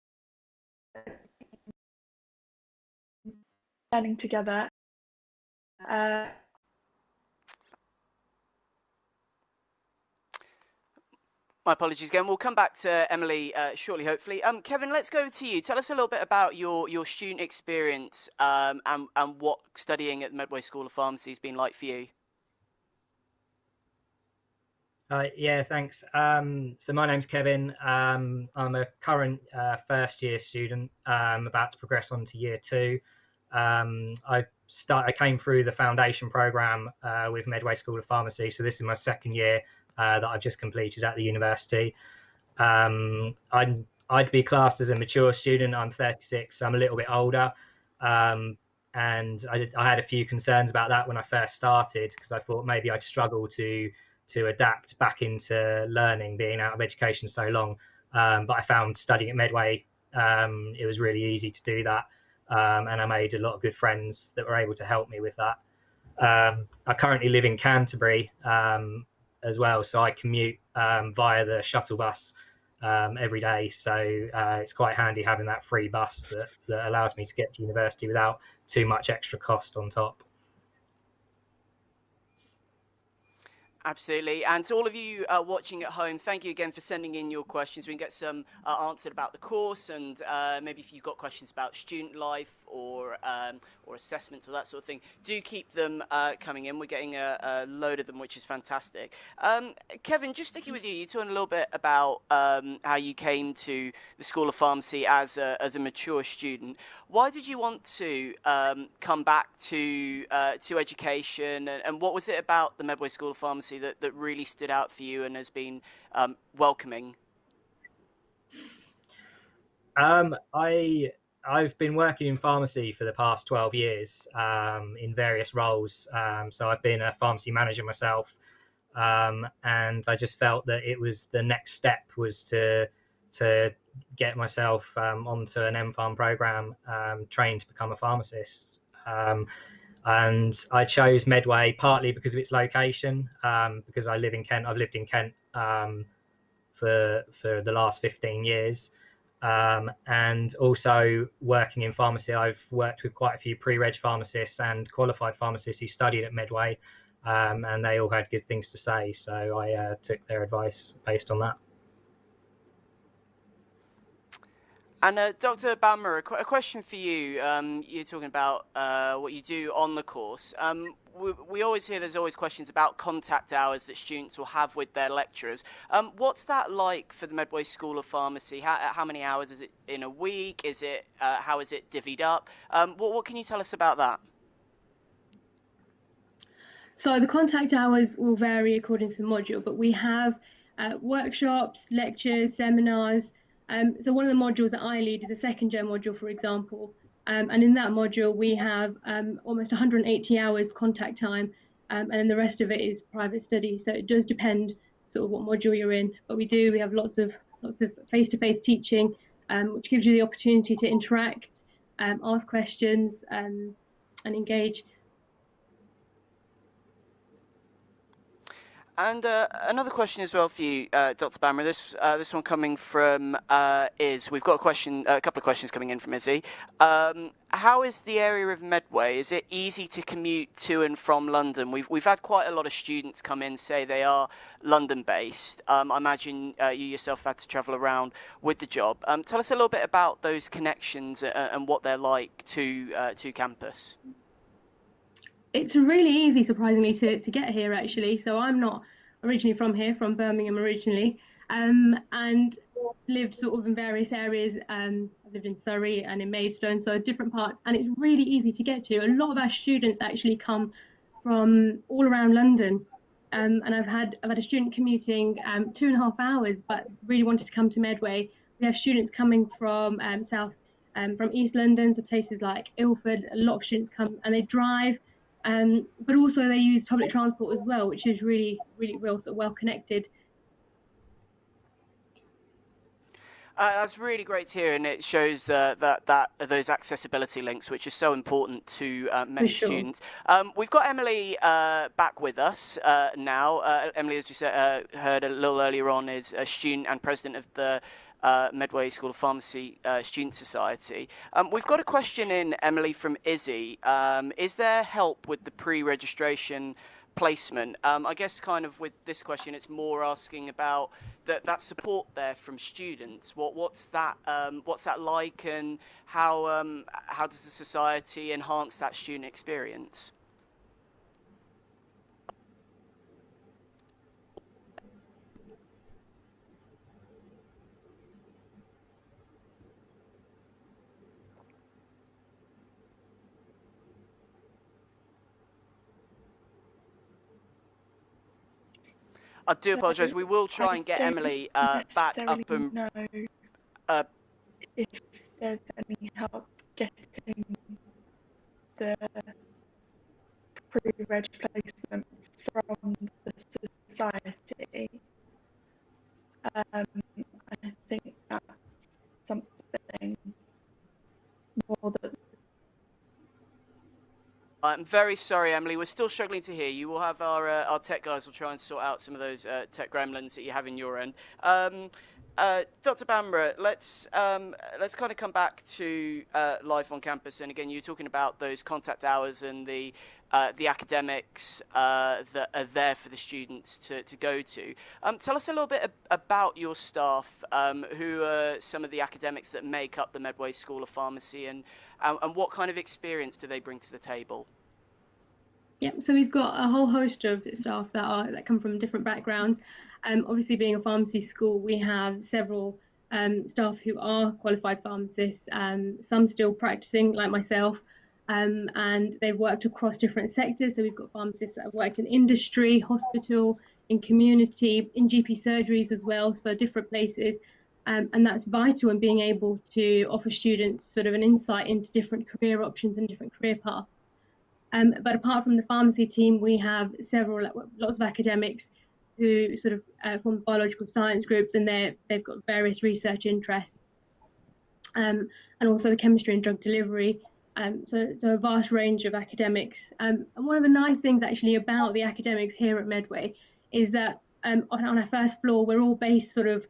learning together. My apologies again. We'll come back to Emily shortly, hopefully. Kevin, let's go to you. Tell us a little bit about your student experience and what studying at the Medway School of Pharmacy has been like for you. Yeah, thanks. So my name's Kevin. I'm a current first year student, about to progress on to year 2. I came through the foundation program with Medway School of Pharmacy. So this is my 2nd year that I've just completed at the university. I'd be classed as a mature student. I'm 36, so I'm a little bit older. And I had a few concerns about that when I first started, because I thought maybe I'd struggle to adapt back into learning, being out of education so long. But I found studying at Medway, it was really easy to do that. And I made a lot of good friends that were able to help me with that. I currently live in Canterbury as well, so I commute via the shuttle bus every day. So it's quite handy having that free bus that allows me to get to university without too much extra cost on top. Absolutely. And to all of you watching at home, thank you again for sending in your questions. We can get some answered about the course, and maybe if you've got questions about student life or assessments or that sort of thing, do keep them coming in. We're getting a load of them, which is fantastic. Kevin, just sticking with you, you talking a little bit about how you came to the School of Pharmacy as a mature student. Why did you want to come back to education, and what was it about the Medway School of Pharmacy that really stood out for you and has been welcoming? I've been working in pharmacy for the past 12 years in various roles. So I've been a pharmacy manager myself, and I just felt that it was the next step was to get myself onto an MPharm program, trained to become a pharmacist. And I chose Medway partly because of its location, because I live in Kent. I've lived in Kent for the last 15 years. And also working in pharmacy, I've worked with quite a few pre-reg pharmacists and qualified pharmacists who studied at Medway, and they all had good things to say. So I took their advice based on that. And Dr. Bammer, a question for you. You're talking about what you do on the course. We always hear there's always questions about contact hours that students will have with their lecturers. What's that like for the Medway School of Pharmacy? How many hours is it in a week? How is it divvied up? What can you tell us about that? So the contact hours will vary according to the module, but we have workshops, lectures, seminars. So one of the modules that I lead is a second year module, for example. And in that module, we have almost 180 hours contact time, and then the rest of it is private study. So it does depend sort of what module you're in. But we have lots of face-to-face teaching, which gives you the opportunity to interact, ask questions, and engage. And another question as well for you, Dr. Bamra. This one coming from Iz. We've got a couple of questions coming in from Izzy. How is the area of Medway? Is it easy to commute to and from London? We've had quite a lot of students come in say they are London-based. I imagine you yourself had to travel around with the job. Tell us a little bit about those connections and what they're like to campus. It's really easy, surprisingly, to get here, actually. So I'm not originally from here, from Birmingham originally, and lived sort of in various areas. I've lived in Surrey and in Maidstone, so different parts, and it's really easy to get to. A lot of our students actually come from all around London, and I've had a student commuting 2.5 hours, but really wanted to come to Medway. We have students coming from from East London, so places like Ilford. A lot of students come and they drive. But also they use public transport as well, which is really well connected. That's really great to hear, and it shows that those accessibility links, which is so important to many students. We've got Emily back with us now. Emily, as you said, heard a little earlier on, is a student and president of the Medway School of Pharmacy Student Society. We've got a question in, Emily, from Izzy. Is there help with the pre-registration placement? I guess kind of with this question, it's more asking about that support there from students. What's that like, and how does the society enhance that student experience? I do apologise. We will try and get Emily back up and know if there's any help getting the pre-reg placement from the society. I think that's something more that. I'm very sorry, Emily. We're still struggling to hear you. We'll have our tech guys will try and sort out some of those tech gremlins that you have in your end. Dr. Bamra, let's kind of come back to life on campus. And again, you're talking about those contact hours and the academics that are there for the students to go to. Tell us a little bit about your staff. Who are some of the academics that make up the Medway School of Pharmacy, and what kind of experience do they bring to the table? Yeah, so we've got a whole host of staff that come from different backgrounds. Obviously, being a pharmacy school, we have several staff who are qualified pharmacists, some still practicing, like myself, and they've worked across different sectors. So we've got pharmacists that have worked in industry, hospital, in community, in GP surgeries as well, so different places. And that's vital in being able to offer students sort of an insight into different career options and different career paths. But apart from the pharmacy team, we have lots of academics who sort of form biological science groups, and they've got various research interests, and also the chemistry and drug delivery. So a vast range of academics. And one of the nice things actually about the academics here at Medway is that on our first floor, we're all based we're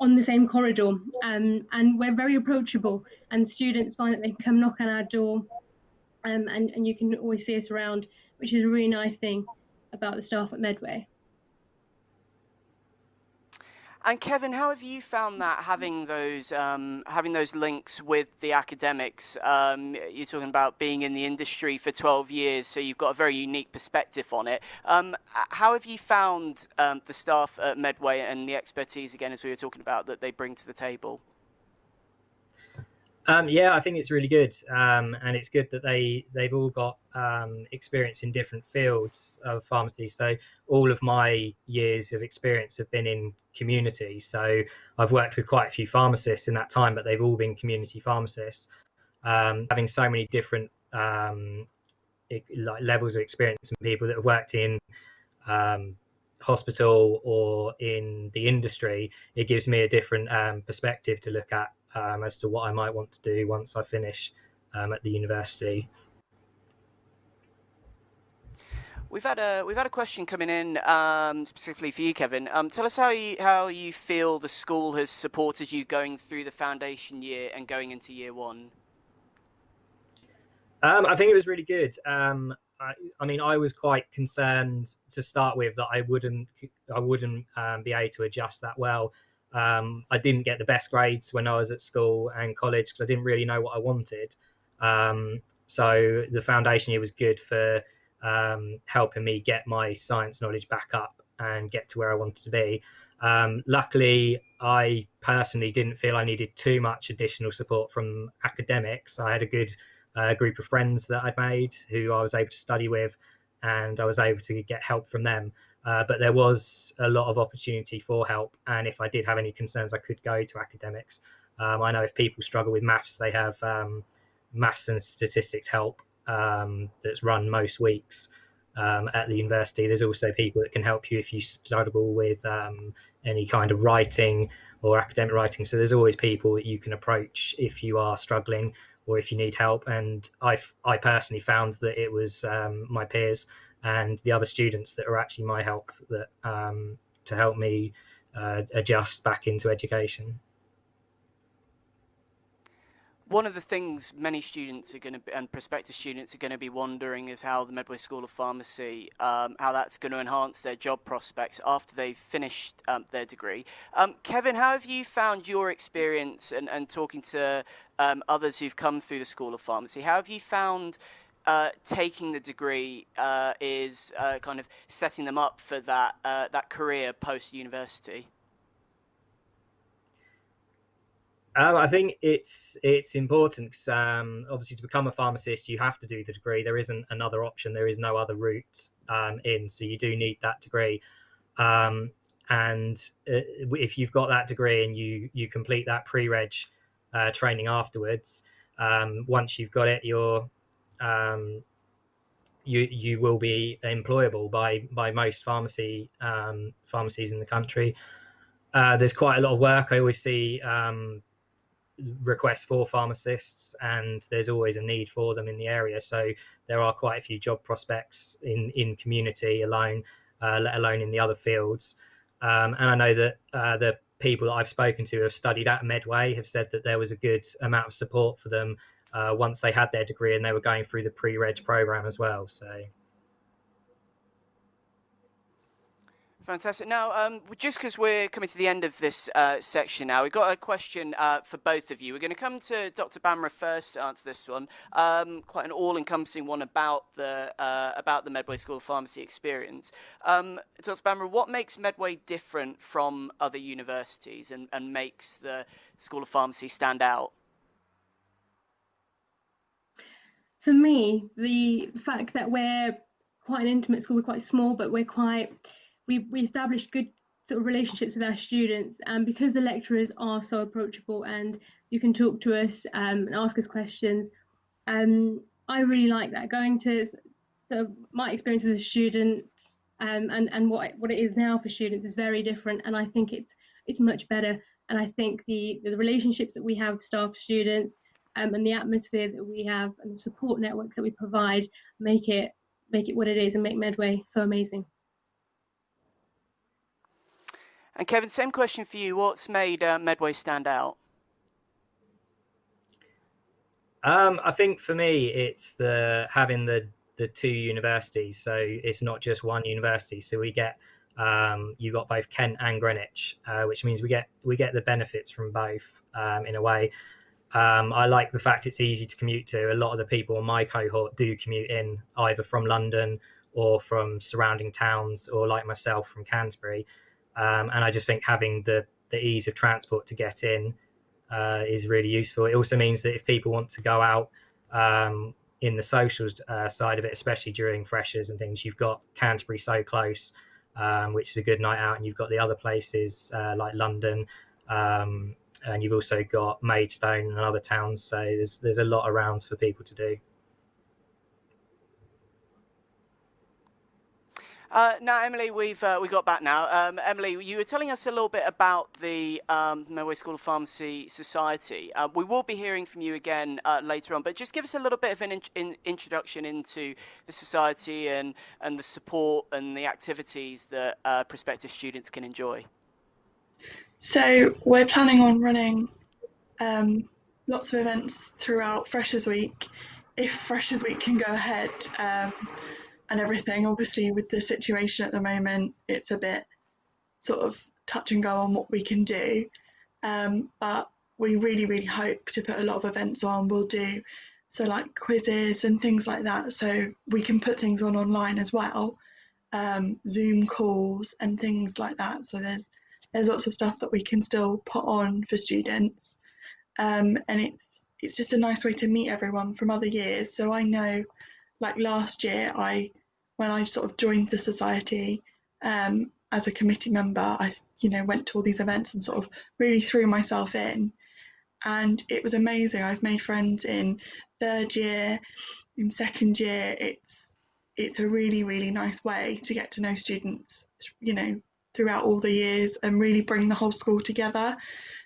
on the same corridor, and we're very approachable, and students find that they can come knock on our door. And you can always see us around, which is a really nice thing about the staff at Medway. And Kevin, how have you found that, having those links with the academics? You're talking about being in the industry for 12 years, so you've got a very unique perspective on it. How have you found the staff at Medway and the expertise, again, as we were talking about, that they bring to the table? Yeah, I think it's really good, and it's good that they've all got experience in different fields of pharmacy. So all of my years of experience have been in community. So I've worked with quite a few pharmacists in that time, but they've all been community pharmacists. Having so many different like levels of experience and people that have worked in um, hospital or in the industry, it gives me a different perspective to look at as to what I might want to do once I finish at the university. We've had a question coming in specifically for you, Kevin. Tell us how you feel the school has supported you going through the foundation year and going into year one. I think it was really good. I mean, I was quite concerned to start with that I wouldn't be able to adjust that well. I didn't get the best grades when I was at school and college because I didn't really know what I wanted. So the foundation year was good for helping me get my science knowledge back up and get to where I wanted to be. Luckily, I personally didn't feel I needed too much additional support from academics. I had a good group of friends that I'd made who I was able to study with, and I was able to get help from them. But there was a lot of opportunity for help, and if I did have any concerns, I could go to academics. I know if people struggle with maths, they have maths and statistics help that's run most weeks at the university. There's also people that can help you if you struggle with any kind of writing or academic writing. So there's always people that you can approach if you are struggling or if you need help. And I personally found that it was my peers and the other students that are actually my help that to help me adjust back into education. One of the things many students are going to be, and prospective students are going to be wondering is how the Medway School of Pharmacy, how that's going to enhance their job prospects after they've finished their degree. Kevin, how have you found your experience and talking to others who've come through the School of Pharmacy? How have you found taking the degree is kind of setting them up for that career post-university? I think it's important because obviously to become a pharmacist you have to do the degree. There isn't another option. There is no other route in, so you do need that degree. And if you've got that degree and you complete that pre-reg training afterwards, once you've got it, you will be employable by most pharmacies in the country. There's quite a lot of work. I always see requests for pharmacists, and there's always a need for them in the area. So there are quite a few job prospects in community alone, let alone in the other fields. And I know that the people that I've spoken to have studied at Medway have said that there was a good amount of support for them once they had their degree and they were going through the pre-reg program as well. So. Fantastic. Now, just because we're coming to the end of this section now, we've got a question for both of you. We're going to come to Dr. Bamra first to answer this one. Quite an all-encompassing one about the Medway School of Pharmacy experience. Dr. Bamra, what makes Medway different from other universities and makes the School of Pharmacy stand out? For me, the fact that we're quite an intimate school, we're quite small, but we established good sort of relationships with our students, and because the lecturers are so approachable and you can talk to us and ask us questions, I really like that. Going to my experience as a student and what it is now for students is very different, and I think it's much better. And I think the relationships that we have with staff, students, and the atmosphere that we have and the support networks that we provide make it what it is and make Medway so amazing. And Kevin, same question for you. What's made Medway stand out? I think for me, it's having the two universities. So it's not just one university. So we get you've got both Kent and Greenwich, which means we get the benefits from both in a way. I like the fact it's easy to commute to. A lot of the people in my cohort do commute in either from London or from surrounding towns, or like myself from Canterbury. And I just think having the ease of transport to get in is really useful. It also means that if people want to go out in the social side of it, especially during freshers and things, you've got Canterbury so close, which is a good night out, and you've got the other places like London, and you've also got Maidstone and other towns. So there's a lot around for people to do. Now, Emily, we got back now. Emily, you were telling us a little bit about the Medway School of Pharmacy Society. We will be hearing from you again later on, but just give us a little bit of an introduction into the society and the support and the activities that prospective students can enjoy. So we're planning on running lots of events throughout Freshers Week, if Freshers Week can go ahead, and everything. Obviously, with the situation at the moment, it's a bit sort of touch and go on what we can do, but we really hope to put a lot of events on. We'll do so like quizzes and things like that, so we can put things on online as well, Zoom calls and things like that. So there's lots of stuff that we can still put on for students, and it's just a nice way to meet everyone from other years. So I know, like last year, when I sort of joined the society as a committee member, I went to all these events and sort of really threw myself in, and it was amazing. I've made friends in third year, in second year. It's a really nice way to get to know students, throughout all the years, and really bring the whole school together.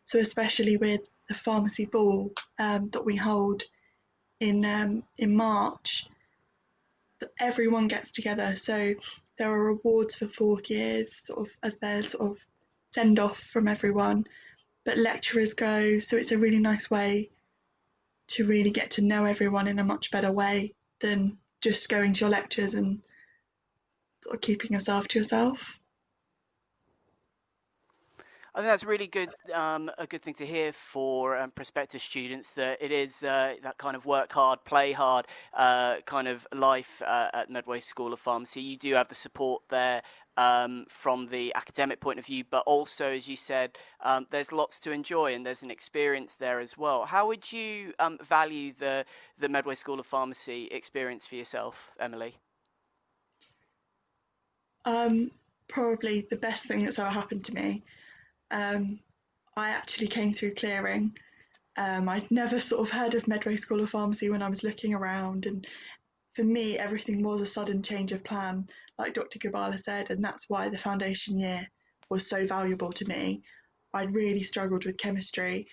So especially with the pharmacy ball that we hold in March, everyone gets together. So there are awards for fourth years, sort of as their sort of send off from everyone, but lecturers go. So it's a really nice way to really get to know everyone in a much better way than just going to your lectures and sort of keeping yourself to yourself. I think that's really good, a good thing to hear for prospective students, that it is that kind of work hard, play hard kind of life at Medway School of Pharmacy. You do have the support there from the academic point of view, but also, as you said, there's lots to enjoy and there's an experience there as well. How would you value the Medway School of Pharmacy experience for yourself, Emily? Probably the best thing that's ever happened to me. I actually came through clearing. I'd never sort of heard of Medway School of Pharmacy when I was looking around, and for me, everything was a sudden change of plan, like Dr. Gabala said, and that's why the foundation year was so valuable to me. I'd really struggled with chemistry,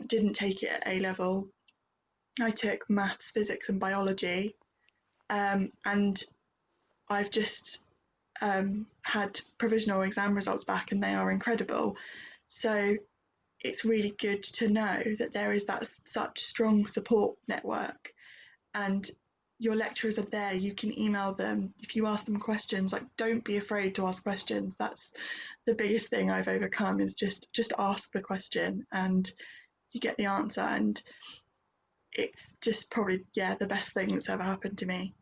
didn't take it at A level. I took maths, physics, and biology, and I've just had provisional exam results back, and they are incredible. So it's really good to know that there is that such strong support network, and your lecturers are there. You can email them if you ask them questions. Like, don't be afraid to ask questions. That's the biggest thing I've overcome, is just ask the question and you get the answer. And it's just probably the best thing that's ever happened to me.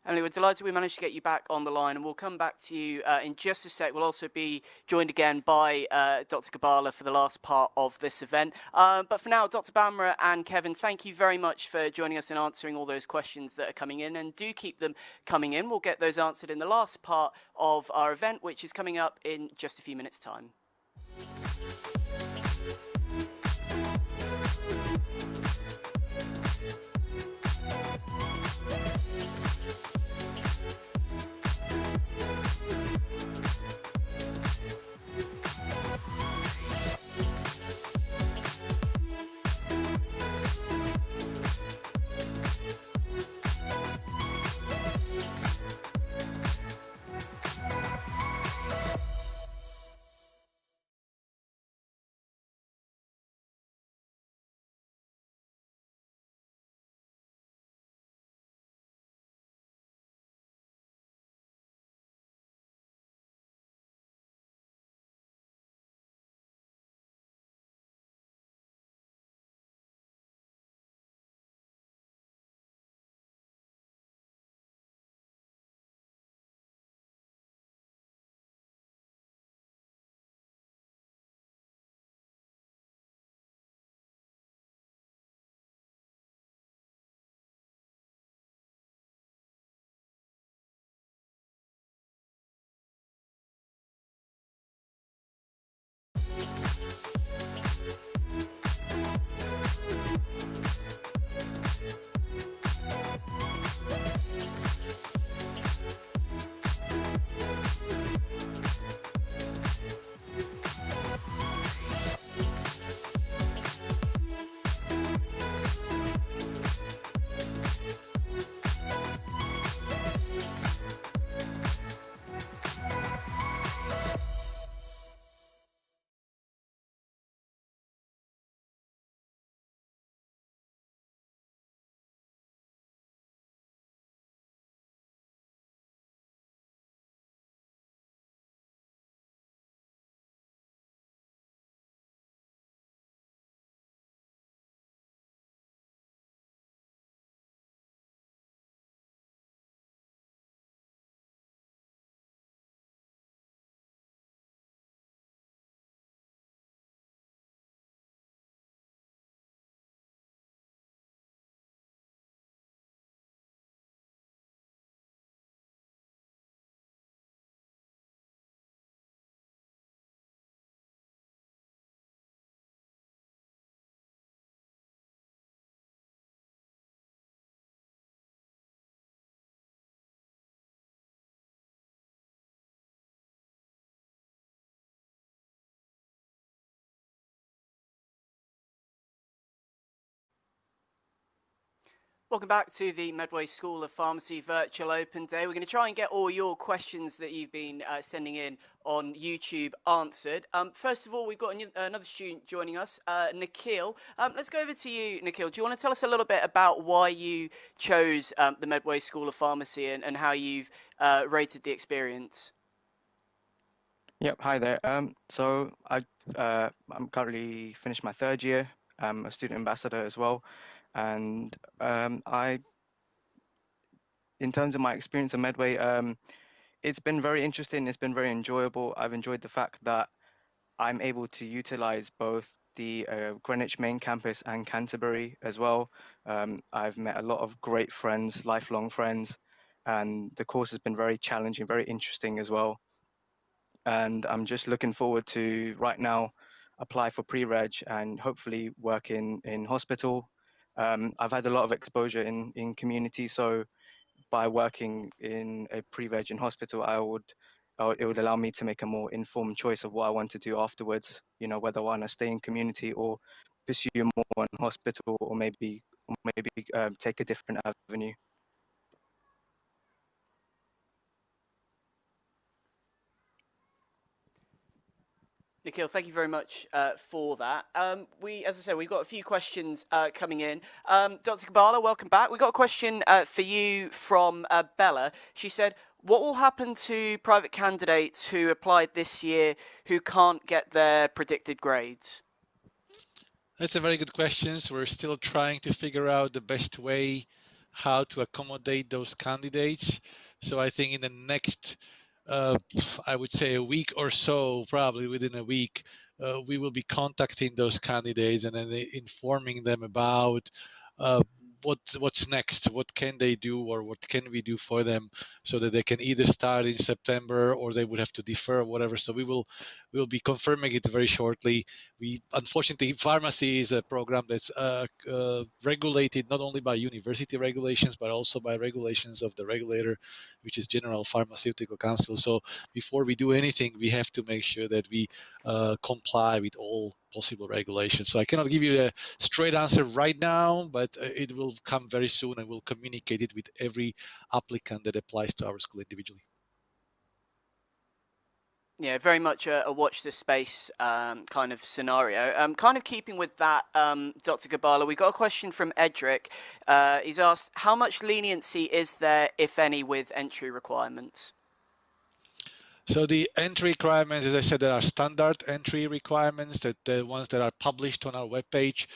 Emily, we're delighted we managed to get you back on the line, and we'll come back to you in just a sec. We'll also be joined again by Dr. Gabala for the last part of this event. But for now, Dr. Bamra and Kevin, thank you very much for joining us and answering all those questions that are coming in, and do keep them coming in. We'll get those answered in the last part of our event, which is coming up in just a few minutes' time. Welcome back to the Medway School of Pharmacy Virtual Open Day. We're going to try and get all your questions that you've been sending in on YouTube answered. First of all, we've got another student joining us, Nikhil. Let's go over to you, Nikhil. Do you want to tell us a little bit about why you chose the Medway School of Pharmacy and how you've rated the experience? Yep, hi there. So I'm currently finished my third year. I'm a student ambassador as well, and in terms of my experience at Medway, it's been very interesting. It's been very enjoyable. I've enjoyed the fact that I'm able to utilize both the Greenwich main campus and Canterbury as well. I've met a lot of great friends, lifelong friends, and the course has been very challenging, very interesting as well. And I'm just looking forward to right now apply for pre-reg and hopefully work in hospital. I've had a lot of exposure in community, so by working in a pre-reg in hospital, it would allow me to make a more informed choice of what I want to do afterwards. You know, whether I want to stay in community or pursue more in hospital, or maybe take a different avenue. Nikhil, thank you very much for that. As I said, we've got a few questions coming in. Dr. Kabbalah, welcome back. We've got a question for you from Bella. She said, what will happen to private candidates who applied this year who can't get their predicted grades? That's a very good question. So we're still trying to figure out the best way how to accommodate those candidates. So I think in the next, I would say a week or so, probably within a week, we will be contacting those candidates and then informing them about what's next, what can they do, or what can we do for them, so that they can either start in September or they would have to defer or whatever. So we'll be confirming it very shortly. We unfortunately, pharmacy is a program that's regulated not only by university regulations but also by regulations of the regulator, which is General Pharmaceutical Council. So before we do anything, we have to make sure that we comply with all possible regulations. So I cannot give you a straight answer right now, but it will come very soon, and we'll communicate it with every applicant that applies to our school individually. Yeah, very much a watch this space kind of scenario. Kind of keeping with that, Dr. Kabbalah, we got a question from Edric. He's asked, how much leniency is there, if any, with entry requirements? So the entry requirements, as I said, there are standard entry requirements, that the ones that are published on our webpage.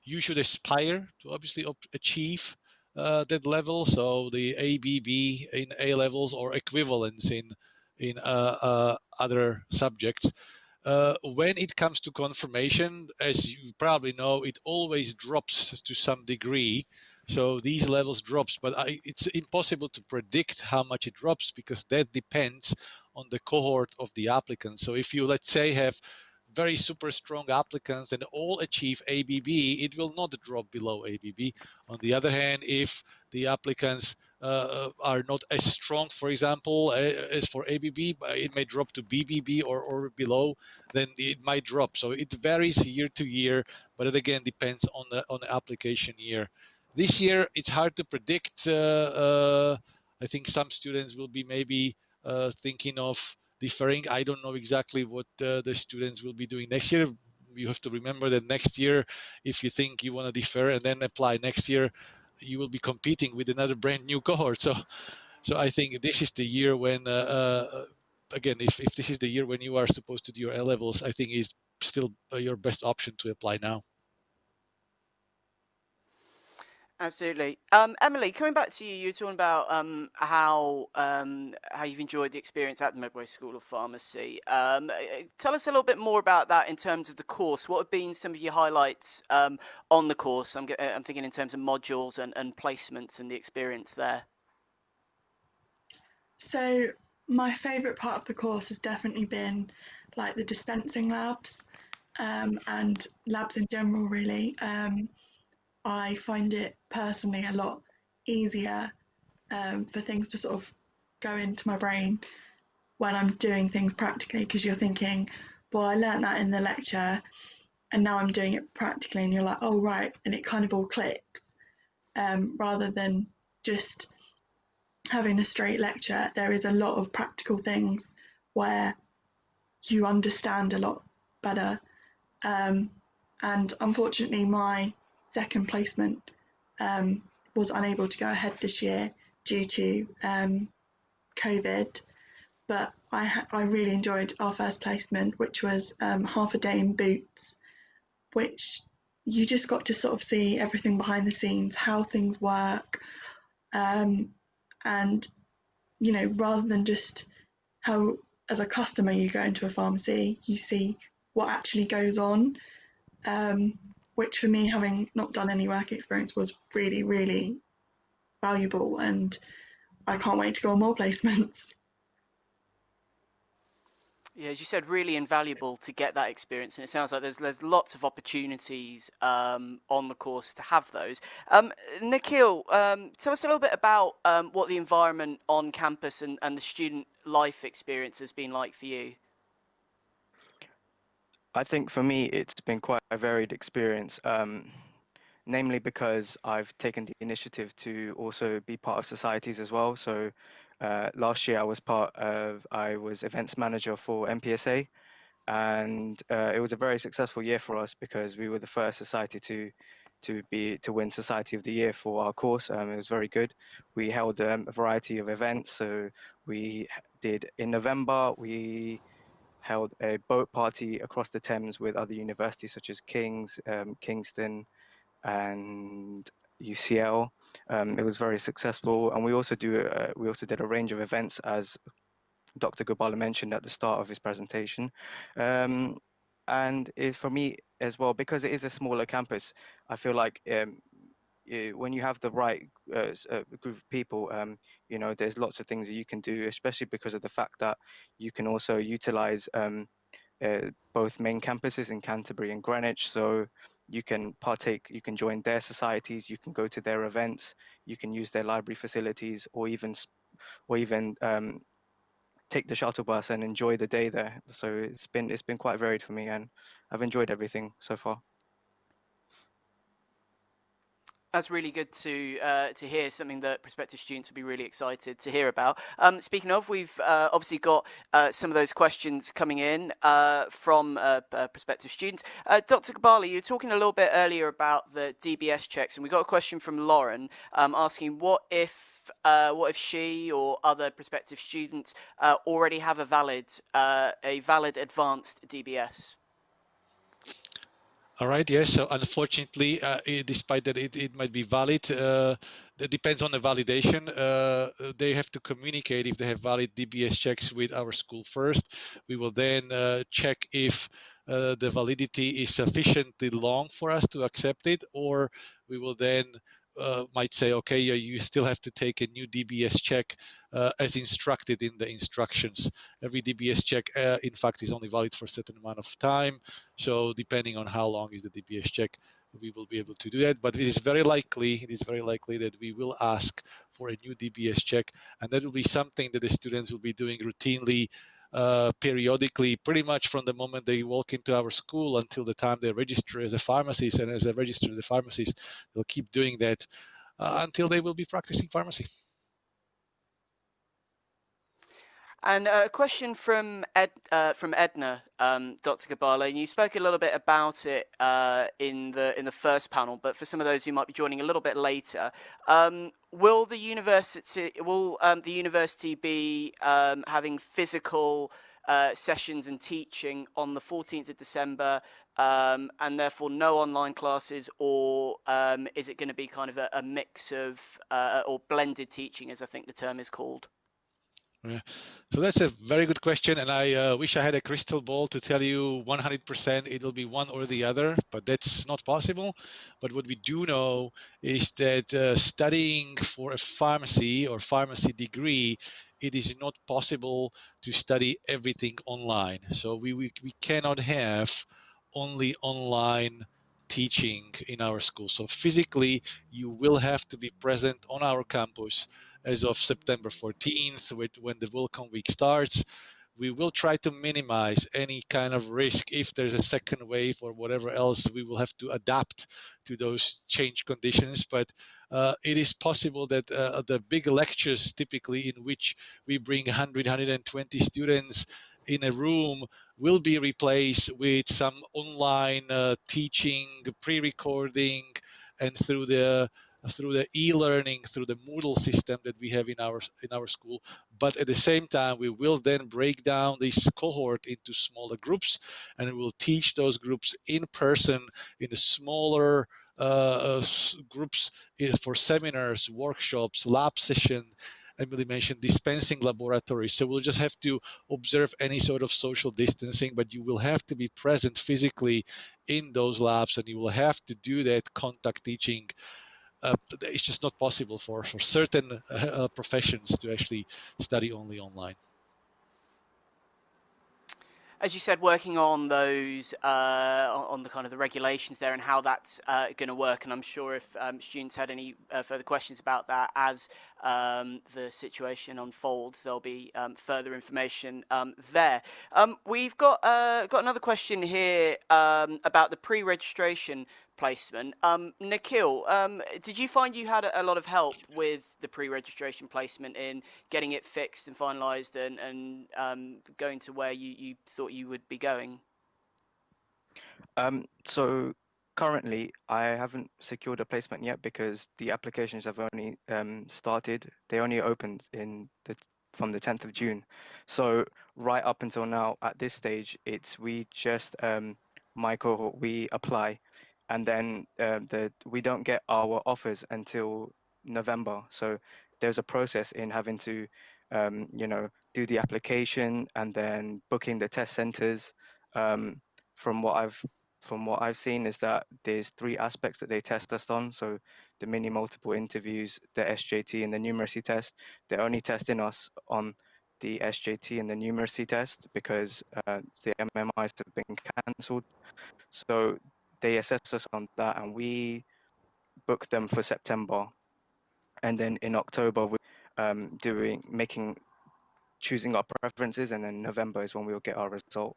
You should aspire to obviously achieve that level. So the ABB in A levels or equivalence in other subjects. When it comes to confirmation, as you probably know, it always drops to some degree. So these levels drops, but it's impossible to predict how much it drops, because that depends on the cohort of the applicants. So if you, let's say, have very super strong applicants and all achieve ABB, it will not drop below ABB. On the other hand, if the applicants are not as strong, for example, as for ABB, it may drop to BBB or below, then it might drop. So it varies year to year, but it again depends on the application year. This year, it's hard to predict. I think some students will be maybe thinking of deferring. I don't know exactly what the students will be doing next year. You have to remember that next year, if you think you want to defer and then apply next year, you will be competing with another brand new cohort. So I think this is the year when, again, if this is the year when you are supposed to do your A levels, I think is still your best option to apply now. Absolutely. Emily, coming back to you, you were talking about how you've enjoyed the experience at the Medway School of Pharmacy. Tell us a little bit more about that in terms of the course. What have been some of your highlights on the course? I'm thinking in terms of modules and placements and the experience there. So my favourite part of the course has definitely been like the dispensing labs and labs in general, really. I find it personally a lot easier for things to sort of go into my brain when I'm doing things practically, because you're thinking, well, I learnt that in the lecture, and now I'm doing it practically, and you're like, oh right, and it kind of all clicks, rather than just having a straight lecture. There is a lot of practical things where you understand a lot better. And unfortunately, my second placement was unable to go ahead this year due to COVID. But I really enjoyed our first placement, which was half a day in Boots, which you just got to sort of see everything behind the scenes, how things work, and rather than just how as a customer you go into a pharmacy, you see what actually goes on, which for me, having not done any work experience, was really, really valuable, and I can't wait to go on more placements. Yeah, as you said, really invaluable to get that experience, and it sounds like there's lots of opportunities on the course to have those. Nikhil, tell us a little bit about what the environment on campus and the student life experience has been like for you. I think for me, it's been quite a varied experience, namely because I've taken the initiative to also be part of societies as well. So last year I was events manager for MPSA, and it was a very successful year for us because we were the first society to win Society of the Year for our course. It was very good. We held a variety of events. So we did in November, we held a boat party across the Thames with other universities such as King's, Kingston, and UCL. It was very successful, and we also did a range of events, as Dr. Gopala mentioned at the start of his presentation. And for me as well, because it is a smaller campus, I feel like when you have the right group of people, there's lots of things that you can do, especially because of the fact that you can also utilize both main campuses in Canterbury and Greenwich. So you can join their societies, you can go to their events, you can use their library facilities, or even take the shuttle bus and enjoy the day there. So it's been quite varied for me, and I've enjoyed everything so far. That's really good to hear, something that prospective students will be really excited to hear about. Speaking of, we've obviously got some of those questions coming in from prospective students. Dr. Gopala, you were talking a little bit earlier about the DBS checks, and we got a question from Lauren asking what if she or other prospective students already have a valid advanced DBS. All right, yes. So unfortunately, despite that it might be valid, it depends on the validation. They have to communicate if they have valid DBS checks with our school first. We will then check if the validity is sufficiently long for us to accept it, or we will then might say, okay, you still have to take a new DBS check as instructed in the instructions. Every DBS check, in fact, is only valid for a certain amount of time. So depending on how long is the DBS check, we will be able to do that. But it is very likely that we will ask for a new DBS check, and that will be something that the students will be doing routinely, periodically, pretty much from the moment they walk into our school until the time they register as a pharmacist. And as they register as a pharmacist, they'll keep doing that until they will be practicing pharmacy. And a question from Edna, Dr. Gopala, and you spoke a little bit about it in the first panel, but for some of those who might be joining a little bit later, will the university be having physical sessions and teaching on the 14th of December, and therefore no online classes, or is it going to be kind of a mix of or blended teaching, as I think the term is called? Yeah. So that's a very good question, and I wish I had a crystal ball to tell you 100% it'll be one or the other, but that's not possible. But what we do know is that studying for a pharmacy or pharmacy degree, it is not possible to study everything online. So we cannot have only online teaching in our school. So physically, you will have to be present on our campus as of September 14th, when the Welcome Week starts. we will try to minimize any kind of risk. If there's a second wave or whatever else, we will have to adapt to those change conditions. But it is possible that the big lectures, typically in which we bring 100, 120 students in a room, will be replaced with some online teaching, pre-recording, and through the e-learning, through the Moodle system that we have in our school. But at the same time, we will then break down this cohort into smaller groups, and we will teach those groups in person in a smaller groups for seminars, workshops, lab session. Emily mentioned dispensing laboratories. So we'll just have to observe any sort of social distancing, but you will have to be present physically in those labs, and you will have to do that contact teaching. It's just not possible for certain professions to actually study only online. As you said, working on those, on the kind of the regulations there and how that's going to work. And I'm sure if students had any further questions about that as the situation unfolds, there'll be further information there. We've got another question here about the pre-registration placement. Nikhil, did you find you had a lot of help with the pre-registration placement in getting it fixed and finalised and going to where you thought you would be going? So currently, I haven't secured a placement yet because the applications have only started. They only opened from the 10th of June. So right up until now, at this stage, we just my cohort, we apply, and then we don't get our offers until November. So there's a process in having to do the application and then booking the test centers. From what I've seen is that there's 3 aspects that they test us on. So the mini multiple interviews, the SJT, and the numeracy test. They're only testing us on the SJT and the numeracy test because the MMIs have been cancelled. So they assess us on that, and we book them for September. And then in October, we're choosing our preferences, and then November is when we'll get our result.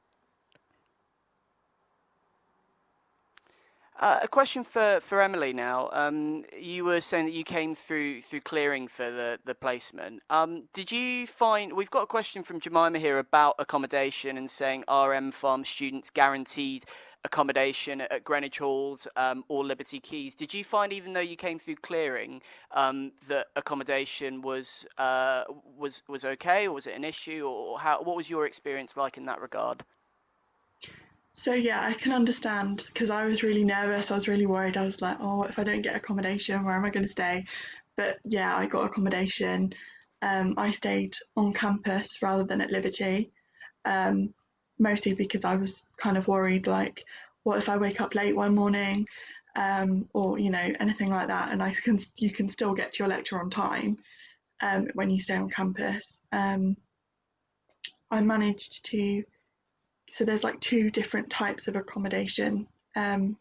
A question for Emily now. You were saying that you came through clearing for the placement. Did you find, we've got a question from Jemima here about accommodation and saying RM Farm students guaranteed accommodation at Greenwich Halls or Liberty Keys. Did you find, even though you came through clearing, that accommodation was okay, or was it an issue, or what was your experience like in that regard? So yeah, I can understand, because I was really nervous. I was really worried. I was like, oh, if I don't get accommodation, where am I going to stay? But yeah, I got accommodation. I stayed on campus rather than at Liberty, mostly because I was kind of worried, like, what if I wake up late one morning, or anything like that, and you can still get to your lecture on time when you stay on campus. I managed to. So there's like 2 different types of accommodation on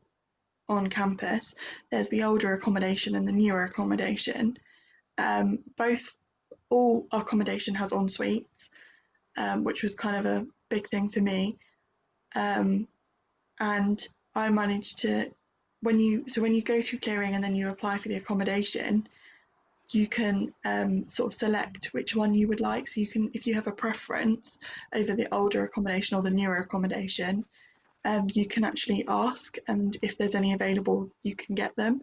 campus. There's the older accommodation and the newer accommodation. All accommodation has en suites, which was kind of a big thing for me. And I managed to, when you go through clearing and then you apply for the accommodation, you can sort of select which one you would like. So you can, if you have a preference over the older accommodation or the newer accommodation, you can actually ask, and if there's any available, you can get them.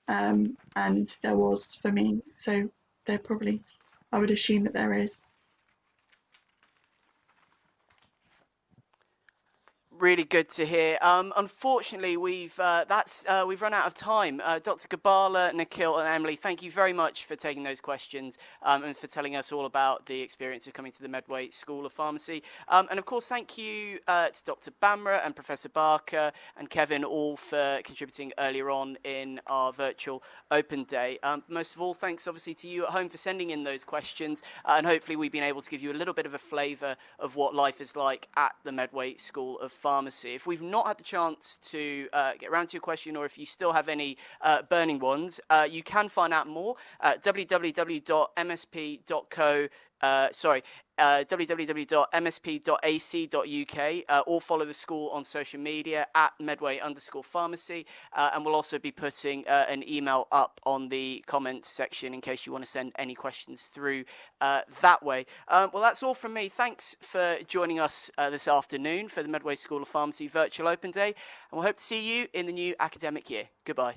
And there was for me, so there probably, I would assume that there is. Really good to hear. Unfortunately, we've run out of time. Dr. Gabala, Nikhil, and Emily, thank you very much for taking those questions and for telling us all about the experience of coming to the Medway School of Pharmacy. And of course, thank you to Dr. Bamra and Professor Barker and Kevin, all for contributing earlier on in our virtual open day. Most of all, thanks obviously to you at home for sending in those questions, and hopefully we've been able to give you a little bit of a flavour of what life is like at the Medway School of Pharmacy. If we've not had the chance to get around to your question, or if you still have any burning ones, you can find out more at www.msp.co.uk www.msp.ac.uk, or follow the school on social media at Medway_Pharmacy, and we'll also be putting an email up on the comments section in case you want to send any questions through that way. Well, that's all from me. Thanks for joining us this afternoon for the Medway School of Pharmacy Virtual Open Day, and we'll hope to see you in the new academic year. Goodbye.